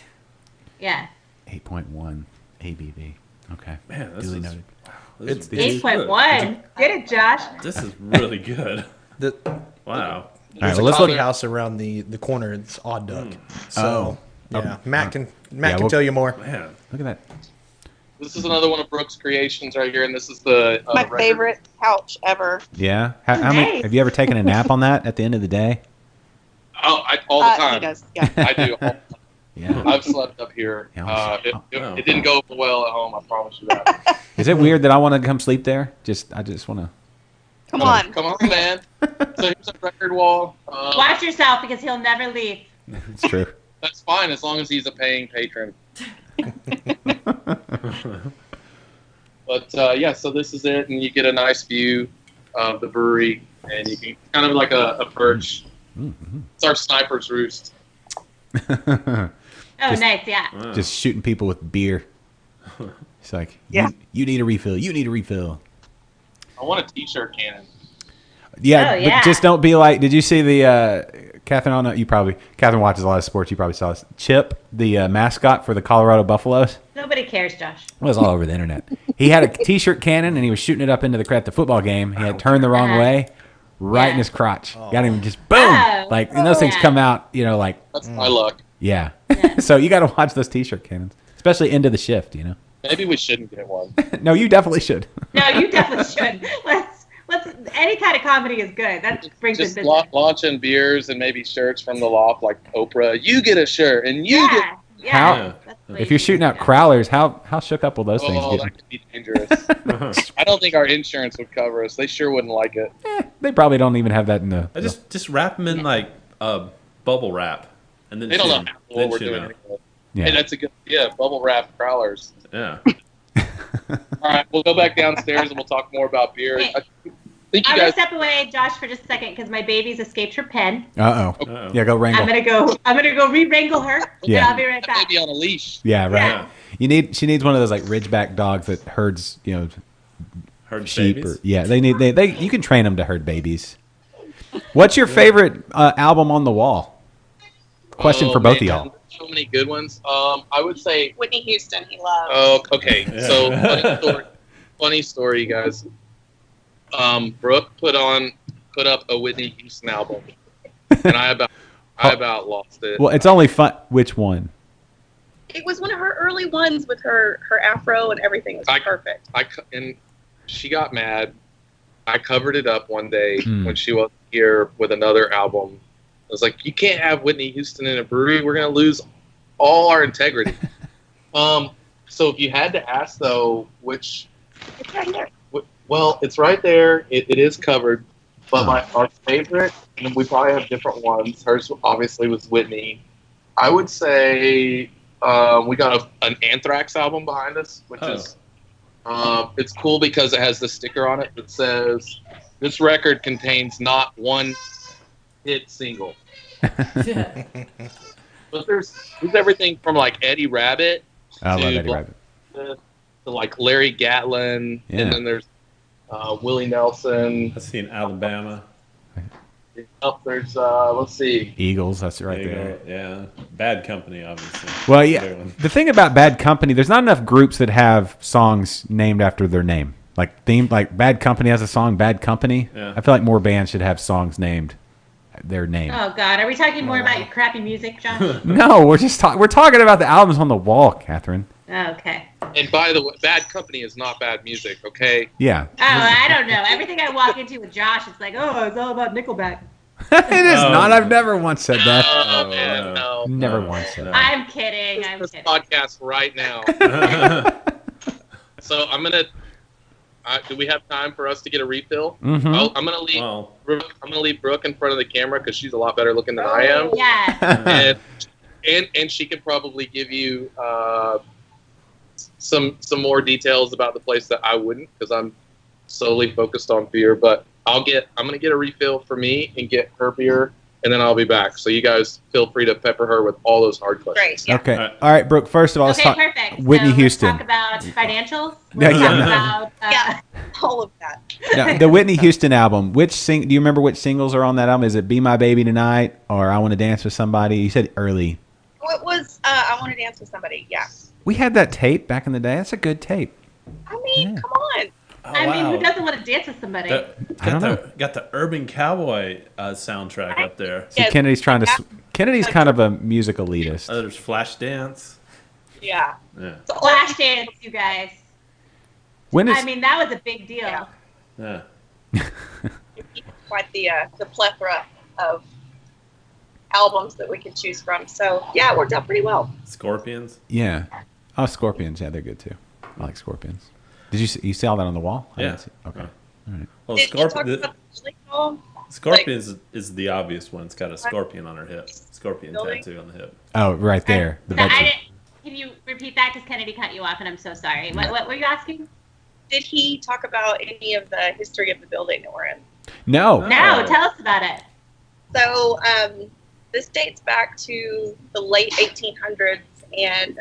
Yeah. 8.1 ABV. Okay. Man, this Duly is- noted. this is- this is 8.1. Get it, Josh. good. This is really good. The, Wow. All right, there's well, a let's coffee look. house around the corner. It's Odd Duck. So Oh. yeah, Oh. Matt can we'll- tell you more. Man. Look at that. This is another one of Brooke's creations right here, and this is the My record. favorite couch ever. Yeah. How many? Nice. Have you ever taken a nap on that at the end of the day? Oh, all the He time. does. Yeah. I do. Yeah. I've slept up here. Yeah, It didn't go over well at home. I promise you that. Is it weird that I want to come sleep there? I just want to. Come on. Come on, man. So here's a record wall. Watch yourself because he'll never leave. It's true. That's fine as long as he's a paying patron. But yeah, so this is it, and you get a nice view of the brewery, and you can kind of like a perch. Mm-hmm. It's our sniper's roost. Oh, nice, yeah. Just shooting people with beer. It's like, Yeah. you need a refill. You need a refill. I want a t-shirt cannon. Yeah, Oh, yeah. but just don't be like. Did you see the Catherine? I don't know. Catherine watches a lot of sports. You probably saw this. Chip, the mascot for the Colorado Buffaloes. Nobody cares, Josh. It was all over the internet. He had a t-shirt cannon and he was shooting it up into the crowd at the football game. He had turned the wrong way, right in his crotch. Got him just boom. Oh. Like, and those things Yeah. come out, like, That's my luck. yeah. So you got to watch those t-shirt cannons, especially into the shift. Maybe we shouldn't get one. No, you definitely should. No, you definitely should. Let's. Any kind of comedy is good. That brings in Just business. launching beers and maybe shirts from the loft like Oprah. You get a shirt and you get. Yeah. How- That's If lazy. you're shooting out crowlers, how shook up will those things Oh, get? that could be dangerous. I don't think our insurance would cover us. They sure wouldn't like it. They probably don't even have that in the. I just wrap them in like bubble wrap, and then They don't shoot know 'em. what Then we're shoot doing 'em. anyway. Yeah. Hey, that's a good idea. Bubble wrap growlers. Yeah. All right, we'll go back downstairs and we'll talk more about beer. Hey. I think you I'm gonna guys. step away, Josh, for just a second because my baby's escaped her pen. Uh-oh. Yeah, go wrangle. I'm gonna go re-wrangle her. Yeah. And I'll be right That back. baby on a leash. Yeah, right. Yeah. She needs one of those like Ridgeback dogs that herds, Herd sheep. babies. You can train them to herd babies. What's your favorite album on the wall? Question Oh, for both of man, y'all. So many good ones. I would say. Whitney Houston, he loves. Oh, okay. So funny story, you guys. Brooke put up a Whitney Houston album, and I about lost it. Well, it's only fun. Which one? It was one of her early ones with her afro and everything. It was perfect. And she got mad. I covered it up one day Hmm. when she wasn't here with another album. I was like, you can't have Whitney Houston in a brewery. We're going to lose all our integrity. So if you had to ask, though, which... It's right there. Well, it's right there. It is covered. But our favorite, and we probably have different ones. Hers obviously was Whitney. I would say we got an Anthrax album behind us, which is... it's cool because it has the sticker on it that says, this record contains not one hit single. But there's everything from like Eddie Rabbit I love to Eddie Rabbit. to like Larry Gatlin, Yeah. and then there's Willie Nelson. I seen Alabama. Up there's let's see. Eagles, that's right There you there. go. Yeah. Bad Company, obviously. Well, yeah. Other one. The thing about Bad Company, there's not enough groups that have songs named after their name. Like Bad Company has a song, Bad Company. Yeah. I feel like more bands should have songs named their name. Oh God, are we talking more about your crappy music, Josh? No, we're talking about the albums on the wall, Catherine. Oh, okay. And by the way, Bad Company is not bad music, okay? Yeah. Oh, I don't know. Everything I walk into with Josh, it's like, oh, it's all about Nickelback. It is Oh. not. I've never once said that. Oh, man, no. Never once said that. I'm kidding. I'm This kidding. podcast right now. So I'm gonna. Do we have time for us to get a refill? Mhm. Oh, I'm gonna leave. Well, Brooke, I'm gonna leave Brooke in front of the camera because she's a lot better looking than I am, Yeah. and she can probably give you some more details about the place that I wouldn't because I'm solely focused on beer. But I'm gonna get a refill for me and get her beer, and then I'll be back. So you guys feel free to pepper her with all those hard questions. Great. Yeah. Okay. All right. All right, Brooke. First of all, let's Okay, talk perfect. Whitney So Houston. Let's talk about financials. Yeah, Let's yeah. talk about, Yeah. All of that. Now, the Whitney Houston album. Do you remember which singles are on that album? Is it "Be My Baby Tonight" or "I Want to Dance with Somebody"? You said early. Oh, it was. I Want to Dance with Somebody. Yeah. We had that tape back in the day. That's a good tape. I mean, Yeah. come on. oh, I mean, wow. who doesn't want to dance with somebody? I don't know. Got the Urban Cowboy soundtrack up there. See, Yes. Kennedy's trying to. Kennedy's kind of a music elitist. There's Flash Dance. Yeah. Yeah. Flash dance, you guys. When is? I mean, that was a big deal. Yeah. Yeah. Quite the plethora of albums that we could choose from. So yeah, it worked out pretty well. Scorpions. Yeah. Oh, Scorpions. Yeah, they're good too. I like Scorpions. Did you see all that on the wall? I Yeah. didn't see- Okay. All right. Well, Did you talk about the building at all? Scorpions is the obvious one. It's got a scorpion on her hip. Scorpion Building? tattoo on the hip. Oh, right there. The So I bedroom. didn't, can you repeat that? Because Kennedy cut you off, and I'm so sorry. What were you asking? Did he talk about any of the history of the building that we're in? No. No, tell us about it. So this dates back to the late 1800s, and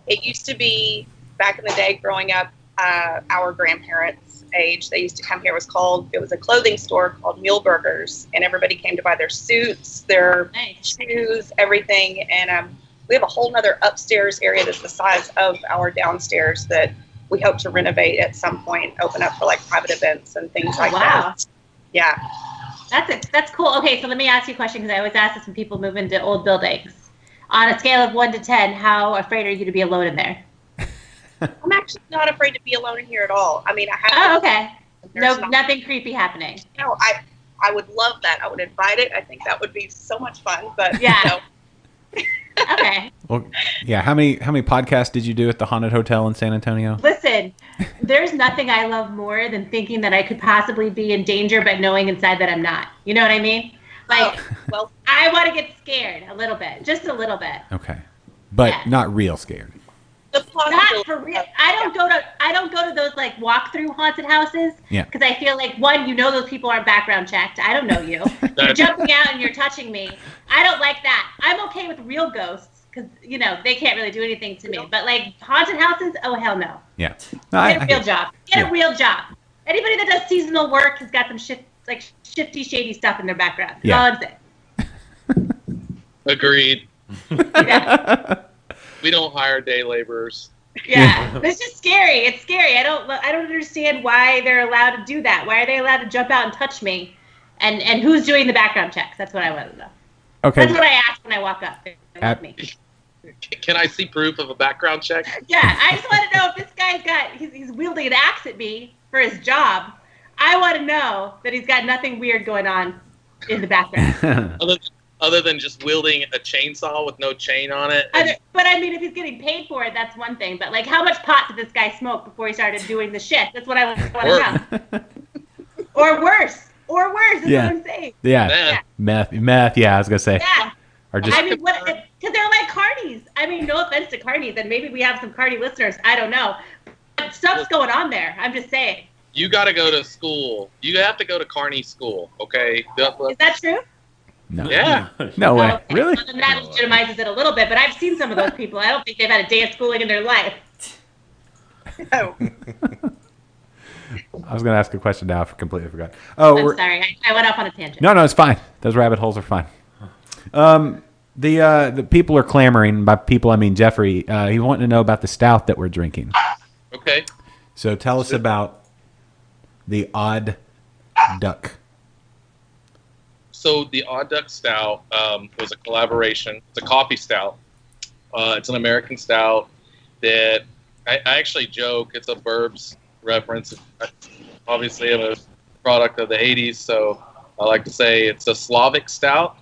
it used to be, back in the day growing up, our grandparents' age, they used to come here. It was a clothing store called Muehlberger's, and everybody came to buy their suits, their Nice. shoes, everything. And we have a whole nother upstairs area that's the size of our downstairs that we hope to renovate at some point, open up for like private events and things like wow. that. Yeah. That's cool. Okay, so let me ask you a question, because I always ask this when people move into old buildings. On a scale of 1 to 10, how afraid are you to be alone in there? I'm actually not afraid to be alone in here at all. I mean, I have. Oh, okay. There's Nothing creepy happening. No, I would love that. I would invite it. I think that would be so much fun. But Yeah. no. Okay. Well, yeah. How many podcasts did you do at the haunted hotel in San Antonio? Listen, there's nothing I love more than thinking that I could possibly be in danger, but knowing inside that I'm not. You know what I mean? Like, Well, I want to get scared a little bit, just a little bit. Okay, but Yeah. not real scared. the Not possibility. for real. I don't go to those like walk through haunted houses. Yeah. Because I feel like, one, those people aren't background checked. I don't know you. You're jumping out and you're touching me. I don't like that. I'm okay with real ghosts because they can't really do anything to me. But like haunted houses, oh hell no. Yeah. No, Get a real job. Get yeah. a real job. Anybody that does seasonal work has got some shifty, shady stuff in their background. That's Yeah. all I'm saying. Agreed. Yeah. We don't hire day laborers. Yeah, it's just scary. It's scary. I don't understand why they're allowed to do that. Why are they allowed to jump out and touch me? And who's doing the background checks? That's what I want to know. Okay. That's what I ask when I walk up. They want me. Can I see proof of a background check? Yeah, I just want to know if this guy's he's wielding an axe at me for his job. I want to know that he's got nothing weird going on in the background. Other than just wielding a chainsaw with no chain on it. But I mean, if he's getting paid for it, that's one thing. But like, how much pot did this guy smoke before he started doing the shit? That's what I want to know. Or worse. That's Yeah. what I'm saying. Yeah. Meth. Yeah, I was gonna say. Yeah. Or just I mean, because they're like carnies. I mean, no offense to carnies, and maybe we have some carny listeners. I don't know. But stuff's going on there. I'm just saying. You got to go to school. You have to go to Carney school, okay? Is that true? no. Yeah. No way. Okay. Really? Well, then that legitimizes it a little bit, but I've seen some of those people. I don't think they've had a day of schooling in their life. Oh. I was gonna ask a question now. I completely forgot. Oh, I'm sorry. I went off on a tangent. No, it's fine. Those rabbit holes are fine. The people are clamoring. By people, I mean Jeffrey. He wanted to know about the stout that we're drinking. Okay. So tell us about the Odd Duck. So the Odd Duck Stout was a collaboration. It's a coffee stout. It's an American stout that I actually joke. It's a Burbs reference. Obviously, I'm a product of the 80s, so I like to say it's a Slavic stout.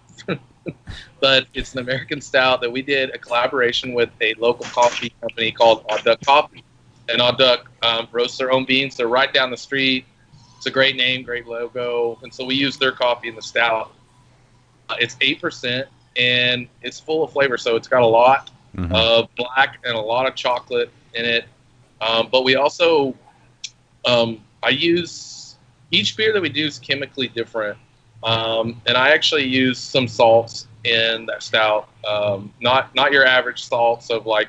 But it's an American stout that we did a collaboration with a local coffee company called Odd Duck Coffee. And Odd Duck roasts their own beans. They're right down the street. It's a great name, great logo. And so we used their coffee in the stout. It's 8%, and it's full of flavor. So it's got a lot of black and a lot of chocolate in it. But we also, I use, each beer that we do is chemically different. And I actually use some salts in that stout. Not your average salts of like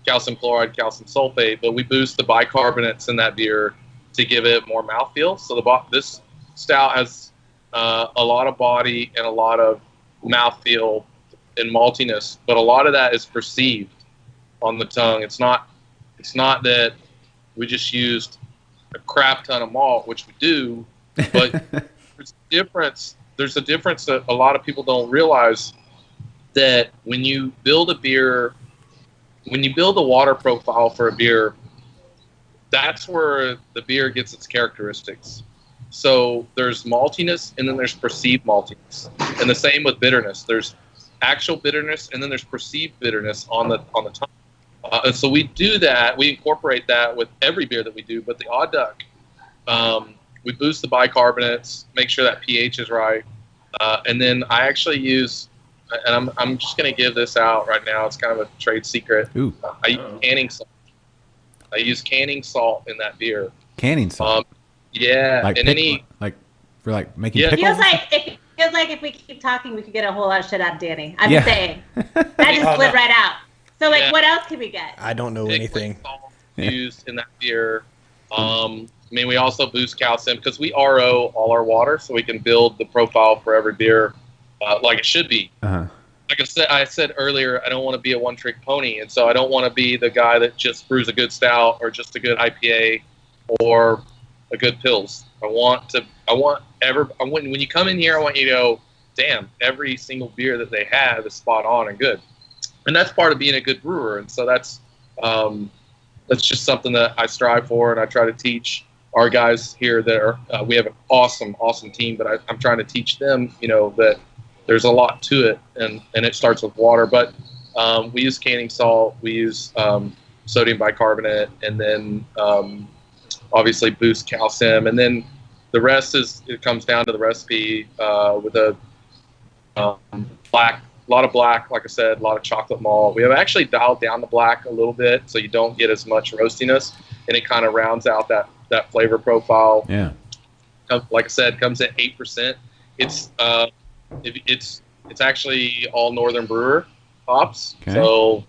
calcium chloride, calcium sulfate, but we boost the bicarbonates in that beer to give it more mouthfeel. So this stout has a lot of body and a lot of mouthfeel and maltiness, but a lot of that is perceived on the tongue. It's not that we just used a crap ton of malt, which we do, but there's a difference that a lot of people don't realize, that when you build a beer, when you build a water profile for a beer, that's where the beer gets its characteristics. So there's maltiness, and then there's perceived maltiness, and the same with bitterness. There's actual bitterness, and then there's perceived bitterness on the tongue. And so we do that. We incorporate that with every beer that we do. But the Odd Duck, we boost the bicarbonates, make sure that pH is right, and then I actually use, and I'm just going to give this out right now. It's kind of a trade secret. Ooh. I use canning salt. I use canning salt in that beer. Canning salt. Yeah, like and for making Yeah. pickles. It feels like if we keep talking, we could get a whole lot of shit out of Danny. I'm Yeah. just saying. That just slid right out. So, Yeah. what else can we get? I don't know anything. Salt used in that beer. I mean, we also boost calcium because we RO all our water, so we can build the profile for every beer like it should be. Uh-huh. Like I said earlier, I don't want to be a one-trick pony, and so I don't want to be the guy that just brews a good stout or just a good IPA or a good pills. When you come in here, I want you to go, damn, every single beer that they have is spot on and good. And that's part of being a good brewer. And so that's just something that I strive for, and I try to teach our guys here that are, we have an awesome team, but I'm trying to teach them, that there's a lot to it, and it starts with water. But we use canning salt, we use sodium bicarbonate, and then obviously boost calcium, and then the rest it comes down to the recipe with a lot of black, like I said, a lot of chocolate malt. We have actually dialed down the black a little bit so you don't get as much roastiness, and it kind of rounds out that flavor profile. Yeah. Like I said, comes at 8%. It's actually all Northern Brewer hops. Okay. So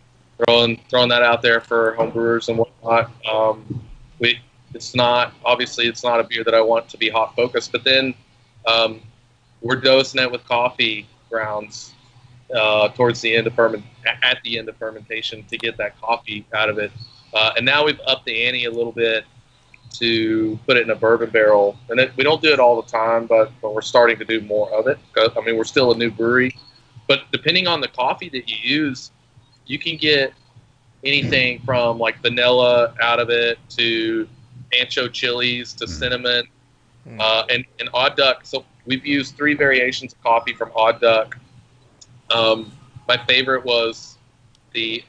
throwing that out there for home brewers and whatnot. It's not a beer that I want to be hop focused, but then we're dosing it with coffee grounds towards the end of fermentation to get that coffee out of it. And now we've upped the ante a little bit to put it in a bourbon barrel. And we don't do it all the time, but we're starting to do more of it. I mean, we're still a new brewery, but depending on the coffee that you use, you can get anything from like vanilla out of it to ancho chilies to cinnamon, and Odd Duck. So we've used 3 variations of coffee from Odd Duck. My favorite was the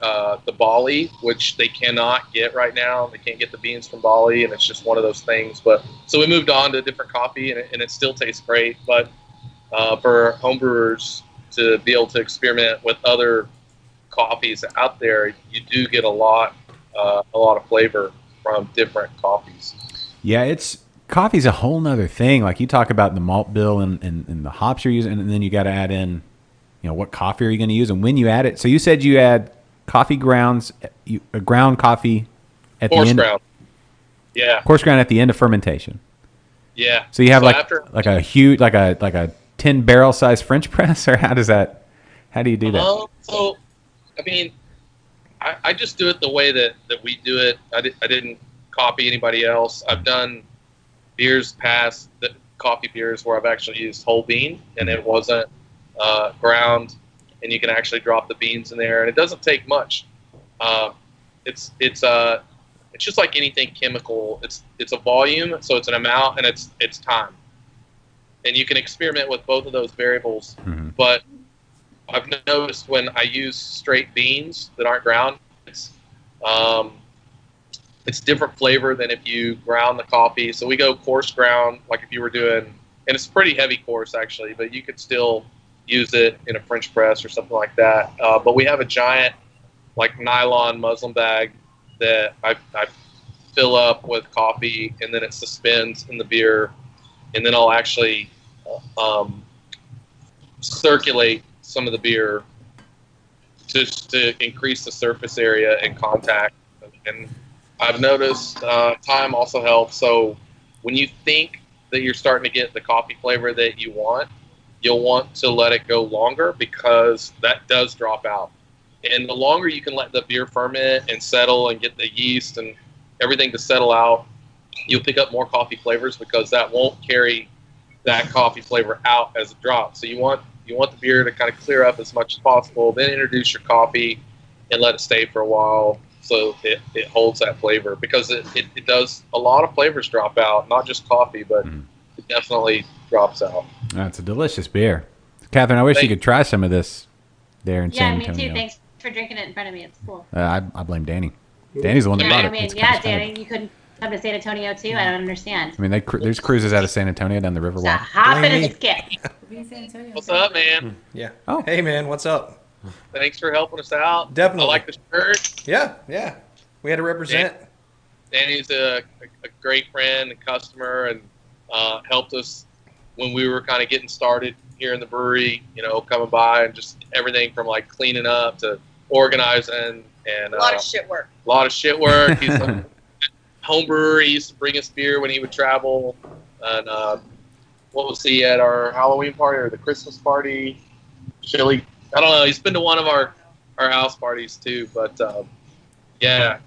Bali, which they cannot get right now. They can't get the beans from Bali, and it's just one of those things. But so we moved on to a different coffee, and it still tastes great. But for homebrewers to be able to experiment with other coffees out there, you do get a lot of flavor from different coffees. Yeah, coffee's a whole nother thing. Like you talk about the malt bill and the hops you're using, and then you got to add in, what coffee are you going to use and when you add it. So you said you add coffee grounds, ground coffee at the end. Ground. Yeah. Coarse ground at the end of fermentation. Yeah. So you have like a huge, like a 10 barrel size French press, or how do you do that? So, I mean, I just do it the way that we do it. I didn't copy anybody else. I've done beers past the coffee beers where I've actually used whole bean, and it wasn't ground, and you can actually drop the beans in there, and it doesn't take much. It's just like anything chemical. It's a volume, so it's an amount, and it's time. And you can experiment with both of those variables, but I've noticed when I use straight beans that aren't ground, it's different flavor than if you ground the coffee. So we go coarse ground, like if you were doing, and it's pretty heavy coarse actually, but you could still use it in a French press or something like that. But we have a giant like nylon muslin bag that I fill up with coffee, and then it suspends in the beer, and then I'll actually circulate some of the beer just to increase the surface area and contact. And I've noticed time also helps. So when you think that you're starting to get the coffee flavor that you want, you'll want to let it go longer, because that does drop out. And the longer you can let the beer ferment and settle and get the yeast and everything to settle out, you'll pick up more coffee flavors, because that won't carry that coffee flavor out as it drops. So you want the beer to kind of clear up as much as possible, then introduce your coffee and let it stay for a while so it holds that flavor, because it does, a lot of flavors drop out, not just coffee, but it definitely drops out. That's a delicious beer. Catherine, I wish you could try some of this there in Yeah, San me Antonio. too. Thanks for drinking it in front of me at school. I blame Danny. Danny's the one that Yeah, bought I it. mean, It's yeah, kind of Danny, you couldn't come to San Antonio too. I don't understand. I mean, there's cruises out of San Antonio down the It's a Riverwalk. hop Blame and me. a skip. Be in San Antonio. What's up, man? Yeah. Oh. Hey, man, what's up? Thanks for helping us out. Definitely. I like the shirt. Yeah, yeah. We had to represent. Danny's a great friend and customer, and helped us when we were kind of getting started here in the brewery. Coming by and just everything from like cleaning up to organizing and A lot of shit work. a lot of shit work. He's a home brewer. He used to bring us beer when he would travel. And what was he at our Halloween party or the Christmas party? Chili. I don't know. He's been to one of our house parties too. But yeah,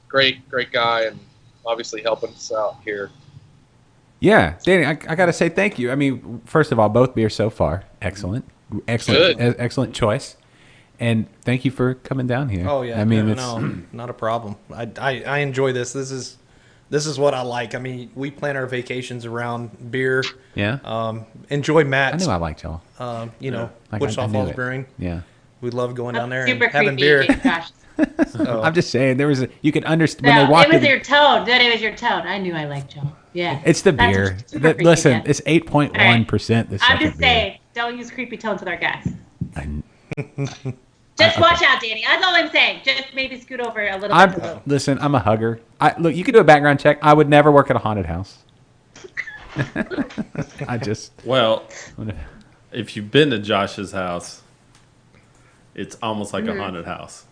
great guy, and obviously helping us out here. Yeah, Danny, I got to say thank you. I mean, first of all, both beers so far, excellent choice, and thank you for coming down here. Oh yeah. I mean, no, not a problem. I enjoy this. This is what I like. I mean, we plan our vacations around beer. yeah. Enjoy I Matt's. knew I liked y'all. Like, Wichita I knew Falls it. Brewing. Yeah. We love going down there Super and having creepy. beer. Gosh. So, I'm just saying you could understand No, when they walked it was in. your tone. Then it was your tone. I knew I liked Joe. Yeah. It's the That's beer. super creepy, Listen, yeah. it's 8.1%. This I'm second just beer. saying, don't use creepy tones with our guests. I- Just okay. watch out, Danny. That's all I'm saying. Just maybe scoot over a little bit. Listen, I'm a hugger. Look, you could do a background check. I would never work at a haunted house. I just. Well, if you've been to Josh's house, it's almost like a haunted house.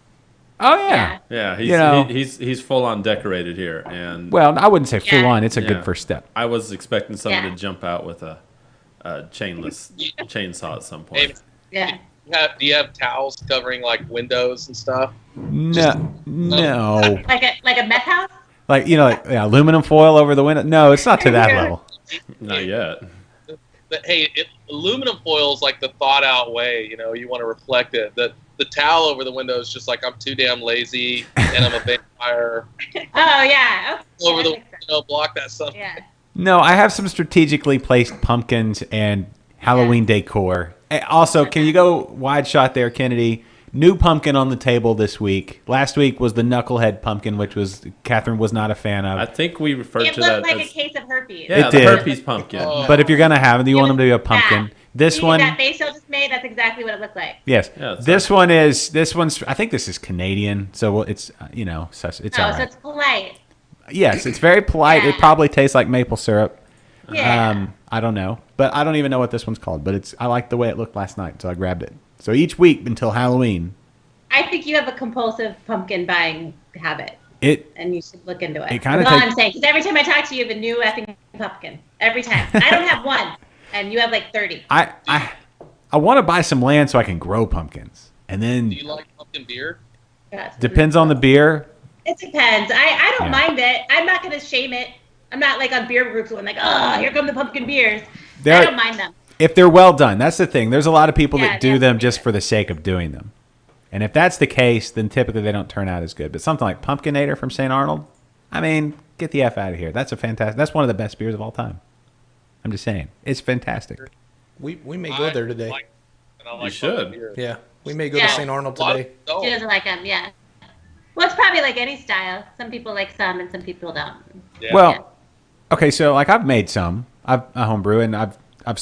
Oh yeah. Yeah, he's full on decorated here, and Well, I wouldn't say full Yeah. on. It's a Yeah. good first step. I was expecting someone Yeah. to jump out with a chainless chainsaw at some point. Yeah. Do you have towels covering like windows and stuff? No. Like a meth house? Like aluminum foil over the window. No, it's not to that level. Not yet. But hey, aluminum foil is like the thought out way. You want to reflect it. The towel over the window is just like I'm too damn lazy and I'm a vampire. Oh yeah. Okay. Over That the makes sense. window, block that stuff. Yeah. No, I have some strategically placed pumpkins and Halloween decor. Also, can you go wide shot there, Kennedy? New pumpkin on the table this week. Last week was the knucklehead pumpkin, which Catherine was not a fan of. I think we referred It to that looked like a as case of herpes. yeah, It the did. herpes pumpkin. Oh. But if you're gonna have it, you want them to be a pumpkin. Yeah. This See, one, that facial just made, that's exactly what it looked like. yes. Yeah, it's This one's. I think this is Canadian, so it's it's Oh, all so right. it's polite. Yes, it's very polite. It Yeah. probably tastes like maple syrup. Yeah. I don't know, but I don't even know what this one's called. But I like the way it looked last night, so I grabbed it. So each week until Halloween, I think you have a compulsive pumpkin buying habit, it and you should look into it. It kinda That's all take- I'm saying. Because every time I talk to you, you have a new effing pumpkin. Every time. I don't have one, and you have like 30. I want to buy some land so I can grow pumpkins, and then Do you like pumpkin beer? Yes. depends on the beer. It depends. I don't Yeah. mind it. I'm not going to shame it. I'm not like on beer groups when like, oh, here come the pumpkin beers. They're- I don't mind them. If they're well done, that's the thing. There's a lot of people Yeah, that do that's them the just thing. for the sake of doing them, and if that's the case, then typically they don't turn out as good. But something like Pumpkinator from St. Arnold, I mean, get the F out of here. That's That's one of the best beers of all time. I'm just saying, it's fantastic. we may go there today. And I You like should. pumpkin beer. Yeah, we may go Yeah. to St. Arnold A lot today. of- She oh, doesn't like them, yeah. Well, it's probably like any style. Some people like some and some people don't. yeah. Well, okay, so like I've made some. I've a homebrew, and I've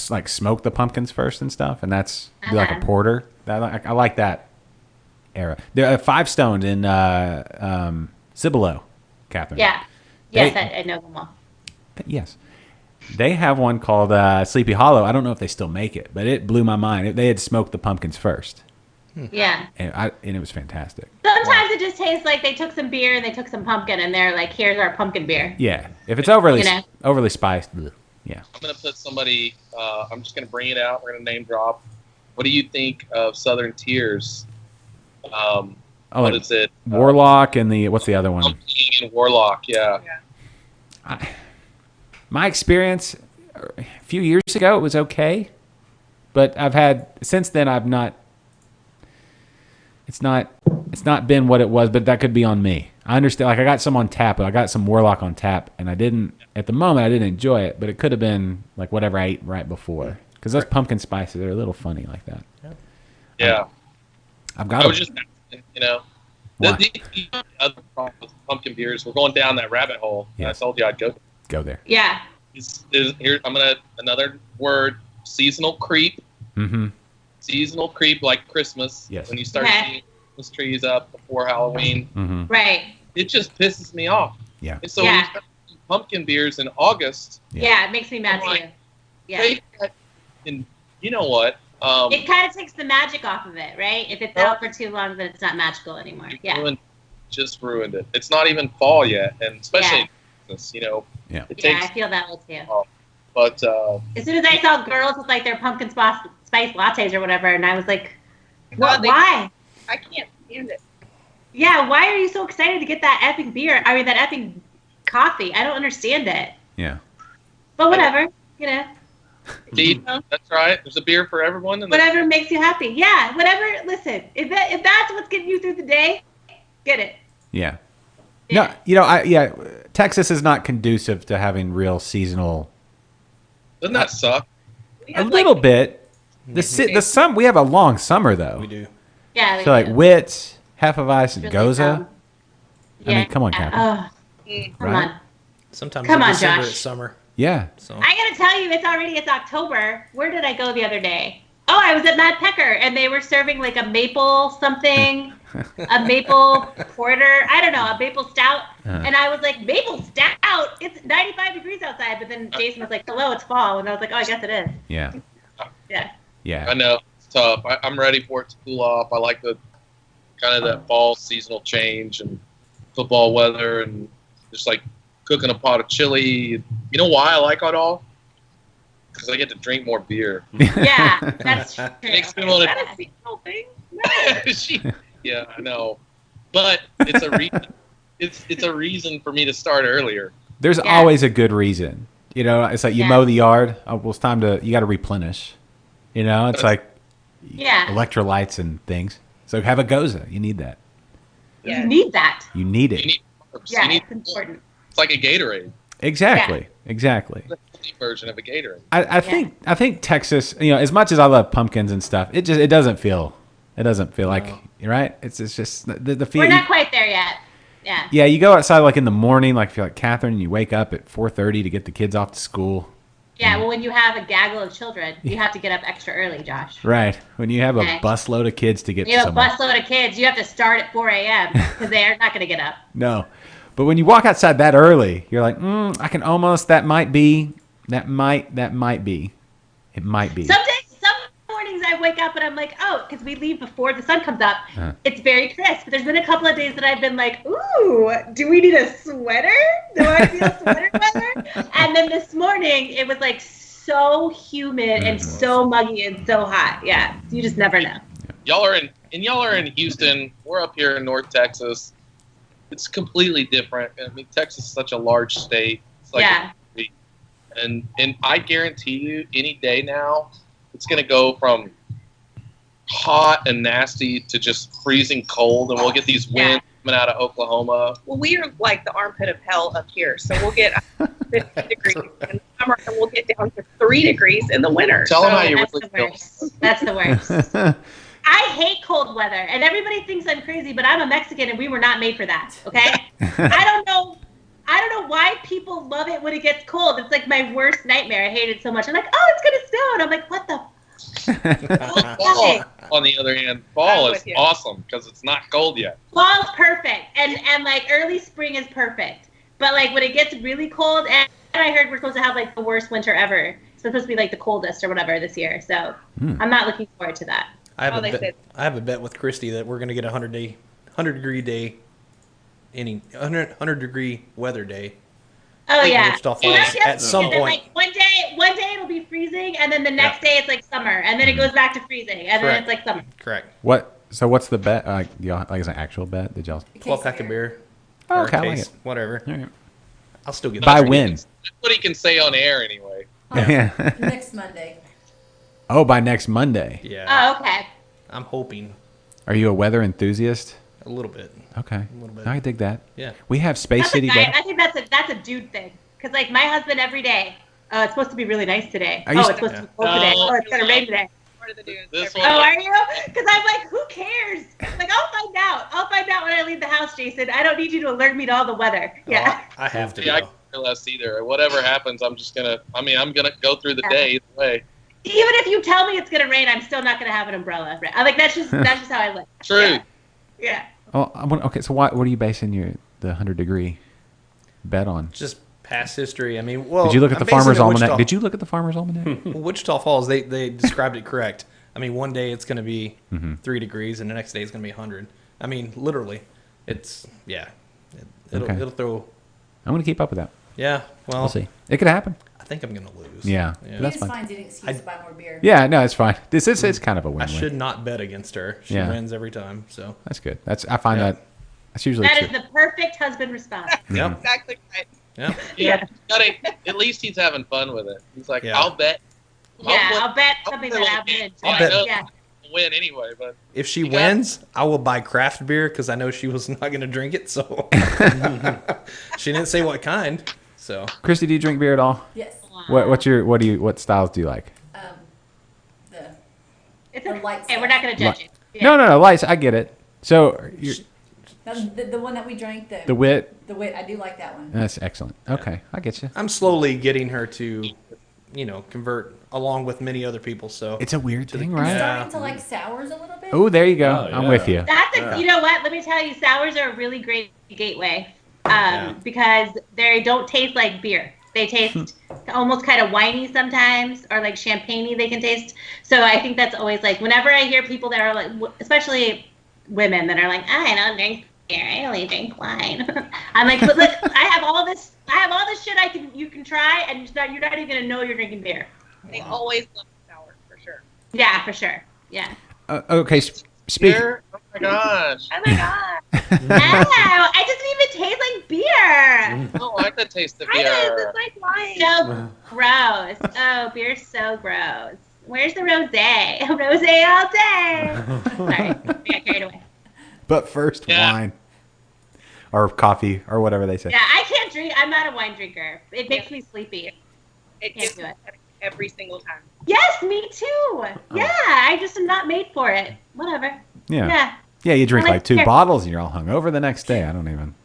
like smoked the pumpkins first and stuff, and that's be like a Uh-huh. porter. I like that era. There are 5 Stones in Cibolo, Catherine. Yeah. Yes, They- I know them all. Yes. They have one called Sleepy Hollow. I don't know if they still make it, but it blew my mind. They had smoked the pumpkins first, Yeah. and it was fantastic. Sometimes it just tastes like they took some beer and they took some pumpkin and they're like, here's our pumpkin beer. Yeah, if it's overly You know. overly spiced, bleh, yeah. I'm gonna put somebody. I'm just gonna bring it out. We're gonna name drop. What do you think of Southern Tears? Oh, What like is it? Warlock and what's the other one? Pumpkin and Warlock. Yeah. My experience a few years ago, it was okay, but since then I've not. It's not been what it was, but that could be on me. I understand. Like I got some on tap, but I got some Warlock on tap, and I didn't at the moment. I didn't enjoy it, but it could have been like whatever I ate right before. Because those pumpkin spices, they're a little funny like that. Yeah. I've got. I was just, Why? the other problem with pumpkin beers, we're going down that rabbit hole. And I Yes. told you I'd go. Go there. Yeah. Here, another word, seasonal creep. Mm-hmm. Seasonal creep like Christmas. Yes. When you start Okay. seeing Christmas trees up before Halloween, Mm-hmm. Right. it just pisses me off. Yeah. And so when Yeah. you start making pumpkin beers in August, Yeah. It makes me mad I'm too. like, Yeah. take that, and you know what? It kind of takes the magic off of it, right? If it's out for too long, then it's not magical anymore. you Yeah. just ruined it. It's not even fall yet, and especially Yeah. in Christmas, It Yeah, takes. I feel that way too. But As soon as I saw girls with like their pumpkin spice lattes or whatever, and I was like, God, why? I can't stand it. Yeah, why are you so excited to get that effing beer? I mean, that effing coffee. I don't understand it. Yeah. But whatever, you know, indeed, that's right. There's a beer for everyone. And whatever makes you happy. Yeah, whatever. Listen, if that's what's getting you through the day, get it. Yeah. Yeah. No, Texas is not conducive to having real seasonal. Doesn't that suck? We A have, little like, bit. We have a long summer though. We do. Yeah. we So like do. Wits, Half of Ice, and Really Goza. dumb. I mean, come on, Captain. Oh, come Right? on. Sometimes Come in on, December Josh. it's summer. Yeah. So I gotta tell you, it's October. Where did I go the other day? Oh, I was at Mad Pecker, and they were serving like a maple something, a maple porter. I don't know, a maple stout. And I was like, maple stout? It's 95 degrees outside. But then Jason was like, hello, it's fall. And I was like, oh, I guess it is. Yeah. Yeah. Yeah. I know it's tough. I'm ready for it to cool off. I like the kind of that fall seasonal change and football weather and just like cooking a pot of chili. You know why I like it all? Because I get to drink more beer. Yeah, that's true. Makes me want Is that a seasonal thing? Yeah, I know, but it's a reason. It's a reason for me to start earlier. There's Yeah. always a good reason. It's like you Yeah. mow the yard. Oh, well, it's time you got to replenish. It's like Yeah. electrolytes and things. So have a Goza. You need that. You need that. You need You it. need carbs. Yeah, You need, it's important. it's like a Gatorade. Exactly. Exactly. The healthy version of a Gatorade. I think Texas, as much as I love pumpkins and stuff, it doesn't feel like, right? It's just the feel. We're not quite there yet. Yeah. Yeah, you go outside like in the morning, like if you're like Catherine, and you wake up at 4:30 to get the kids off to school. Yeah, well, when you have a gaggle of children, you have to get up extra early, Josh. Right. When you have a Okay. busload of kids to get You have a somewhere. busload of kids, you have to start at 4 a.m. because they're not going to get up. No. But when you walk outside that early, you're like, I can almost, that might be. It might be. Some mornings I wake up and I'm like, oh, because we leave before the sun comes up. It's very crisp. But there's been a couple of days that I've been like, ooh, do we need a sweater? Do I feel sweater weather? And then this morning it was like so humid and so muggy and so hot. Yeah, you just never know. Y'all are in Houston. We're up here in North Texas. It's completely different. I mean, Texas is such a large state. It's like Yeah. and I guarantee you, any day now, it's going to go from hot and nasty to just freezing cold, and we'll get these winds coming out of Oklahoma. Well, we are like the armpit of hell up here, so we'll get 50 degrees in the summer, and we'll get down to 3 degrees in the winter. Tell them how So- you That's really the feel. worst. That's the worst. I hate cold weather, and everybody thinks I'm crazy, but I'm a Mexican, and we were not made for that. Okay? I don't know why people love it when it gets cold. It's like my worst nightmare. I hate it so much. I'm like, oh, it's gonna snow, and I'm like, what the? Fall, on the other hand, fall I'm is with you. awesome because it's not cold yet. Fall's perfect, and like early spring is perfect. But like when it gets really cold, and I heard we're supposed to have like the worst winter ever. It's supposed to be like the coldest or whatever this year. So I'm not looking forward to that. I have Oh, they a bet. said- I have a bet with Christy that we're gonna get 100-degree day, 100 degree weather day. Oh yeah. Wichita See, that's Falls the other at thing, some is that, point. like, one day it'll be freezing, and then the next day it's like summer, and then it goes back to freezing, and then Correct. it's like summer. Correct. What's the bet? Y'all, like, is it an actual bet? Did y'all? 12 pack of beer. Oh, or okay, I like case, it. whatever. All right. I'll still get By that. when? That's what he can say on air anyway. Yeah. Next Monday. Oh, by next Monday. Yeah. Oh, okay. I'm hoping. Are you a weather enthusiast? A little bit. Okay. A little bit. I dig that. Yeah. We have Space That's City a guy, weather. I think that's a dude thing. Because like my husband every day, oh, it's supposed to be really nice today. Are you Oh, st- it's supposed to be cold today. Oh, it's gonna rain today. Part of the dudes. This every one- Oh, day. are you? Because I'm like, who cares? Like, I'll find out. I'll find out when I leave the house, Jason. I don't need you to alert me to all the weather. Yeah. I have to Yeah, I go. care less either. Whatever happens, I'm gonna go through the day either way. Even if you tell me it's gonna rain, I'm still not gonna have an umbrella. I'm like, that's just how I live. True. Yeah. Oh, okay. So what are you basing the 100-degree bet on? Just past history. I mean, well, Did you look at I'm the Farmer's basing it Almanac? Wichita- Did you look at the Farmer's Almanac? Well, Wichita Falls, they described it correct. I mean, one day it's going to be Mm-hmm. 3 degrees, and the next day it's going to be 100. I mean, literally, it's it'll Okay. throw. I'm going to keep up with that. Yeah, well, We'll see. It could happen. I think I'm going to lose. Yeah. He That's just fine. finds an excuse to buy more beer. Yeah, no, it's fine. This is it's kind of a I win-win. should not bet against her. She Yeah. wins every time. So That's good. I find Yeah. that's usually That true. is the perfect husband response. yep, Exactly right. yep. Yeah. At least he's having fun with it. He's like, Yeah. I'll bet. I'll bet I'll something play that a I'm little in. I'll bet. Yeah. win anyway, but If she You got- wins, I will buy craft beer because I know she was not going to drink it. So she didn't say what kind. So Christy, do you drink beer at all? Yes. What styles do you like? The It's The okay. light We're not gonna judge you. Yeah. No, lights. I get it. So you're, now, the one that we drank, the wit. the wit, I do like that one. That's excellent. Okay, I get you. I'm slowly getting her to, convert along with many other people. So It's a weird the- thing, I'm right? starting to like sours a little bit. Oh, there you go. Oh, I'm yeah. with you. That's Yeah. you know what? Let me tell you, sours are a really great gateway Yeah. because they don't taste like beer. They taste almost kind of winey sometimes, or like champagne-y they can taste. So I think that's always like, whenever I hear people that are like, especially women that are like, I don't drink beer, I only drink wine. I'm like, but look, I have all this shit you can try, and you're not even gonna know you're drinking beer. They always love sour for sure. Yeah, for sure. Yeah. Okay, speak. beer. Oh my gosh. Oh my god. Oh, I just even taste like beer. I don't like the taste of I know, beer. it's like wine. So gross. Oh, beer's so gross. Where's the rosé? Rosé all day. Sorry, I got carried away. But first, Yeah. wine or coffee or whatever they say. Yeah, I can't drink. I'm not a wine drinker. It makes me sleepy. It Can't gives do me it. every single time. Yes, me too. Yeah, I just am not made for it. Whatever. Yeah. Yeah. Yeah, you drink I like like 2 beer. bottles and you're all hungover the next day. I don't even.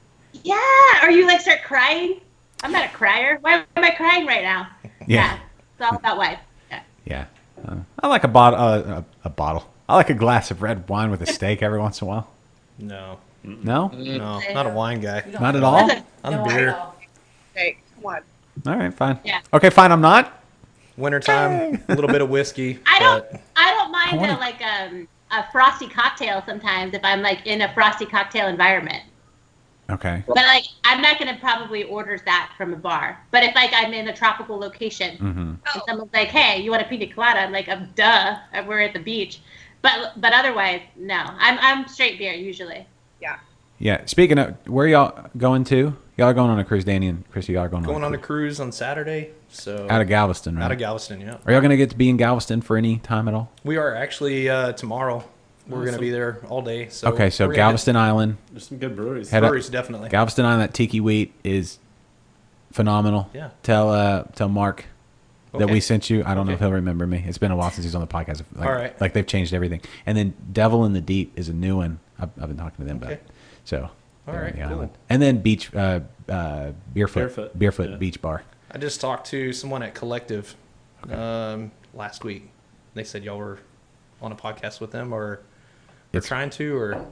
Yeah. Or you like start crying. I'm not a crier. Why am I crying right now? Yeah. It's all about wine. Yeah. Yeah. I like a bottle. A bottle. I like a glass of red wine with a steak every once in a while. no, No, no, not a wine guy. You don't not like at it. all. That's I'm No, beer. at all. Okay, come on. All right, fine. Yeah. Okay, fine. I'm not. Wintertime, a little bit of whiskey. I don't I mind wanna- a frosty cocktail sometimes if I'm like in a frosty cocktail environment. Okay. But like I'm not gonna probably order that from a bar. But if like I'm in a tropical location Mm-hmm. and Oh, someone's like, "Hey, you want a pina colada?" I'm like, "Duh, we're at the beach." But otherwise, no. I'm straight beer usually. Yeah. Speaking of, where y'all going to? Y'all are going on a cruise, Danny and Chrissy. Y'all are going Going on a cruise. cruise on Saturday. So Out of Galveston, right? out of Galveston, yeah. Are y'all going to get to be in Galveston for any time at all? We are actually tomorrow. We're going to be there all day. So Okay, so we're gonna hit Galveston Island. There's some good breweries. Head up. breweries, definitely. Galveston Island, that tiki wheat is phenomenal. Yeah. Tell Mark that Okay. we sent you. I don't know if Okay. he'll remember me. It's been a while since he's on the podcast. Like, All right. Like they've changed everything. And then Devil in the Deep is a new one. I've been talking to them about Okay. it. So All they're on right, the cool. island. And then Beach Beerfoot Yeah. Beach Bar. I just talked to someone at Collective last week. They said y'all were on a podcast with them, or they're It's- trying to, or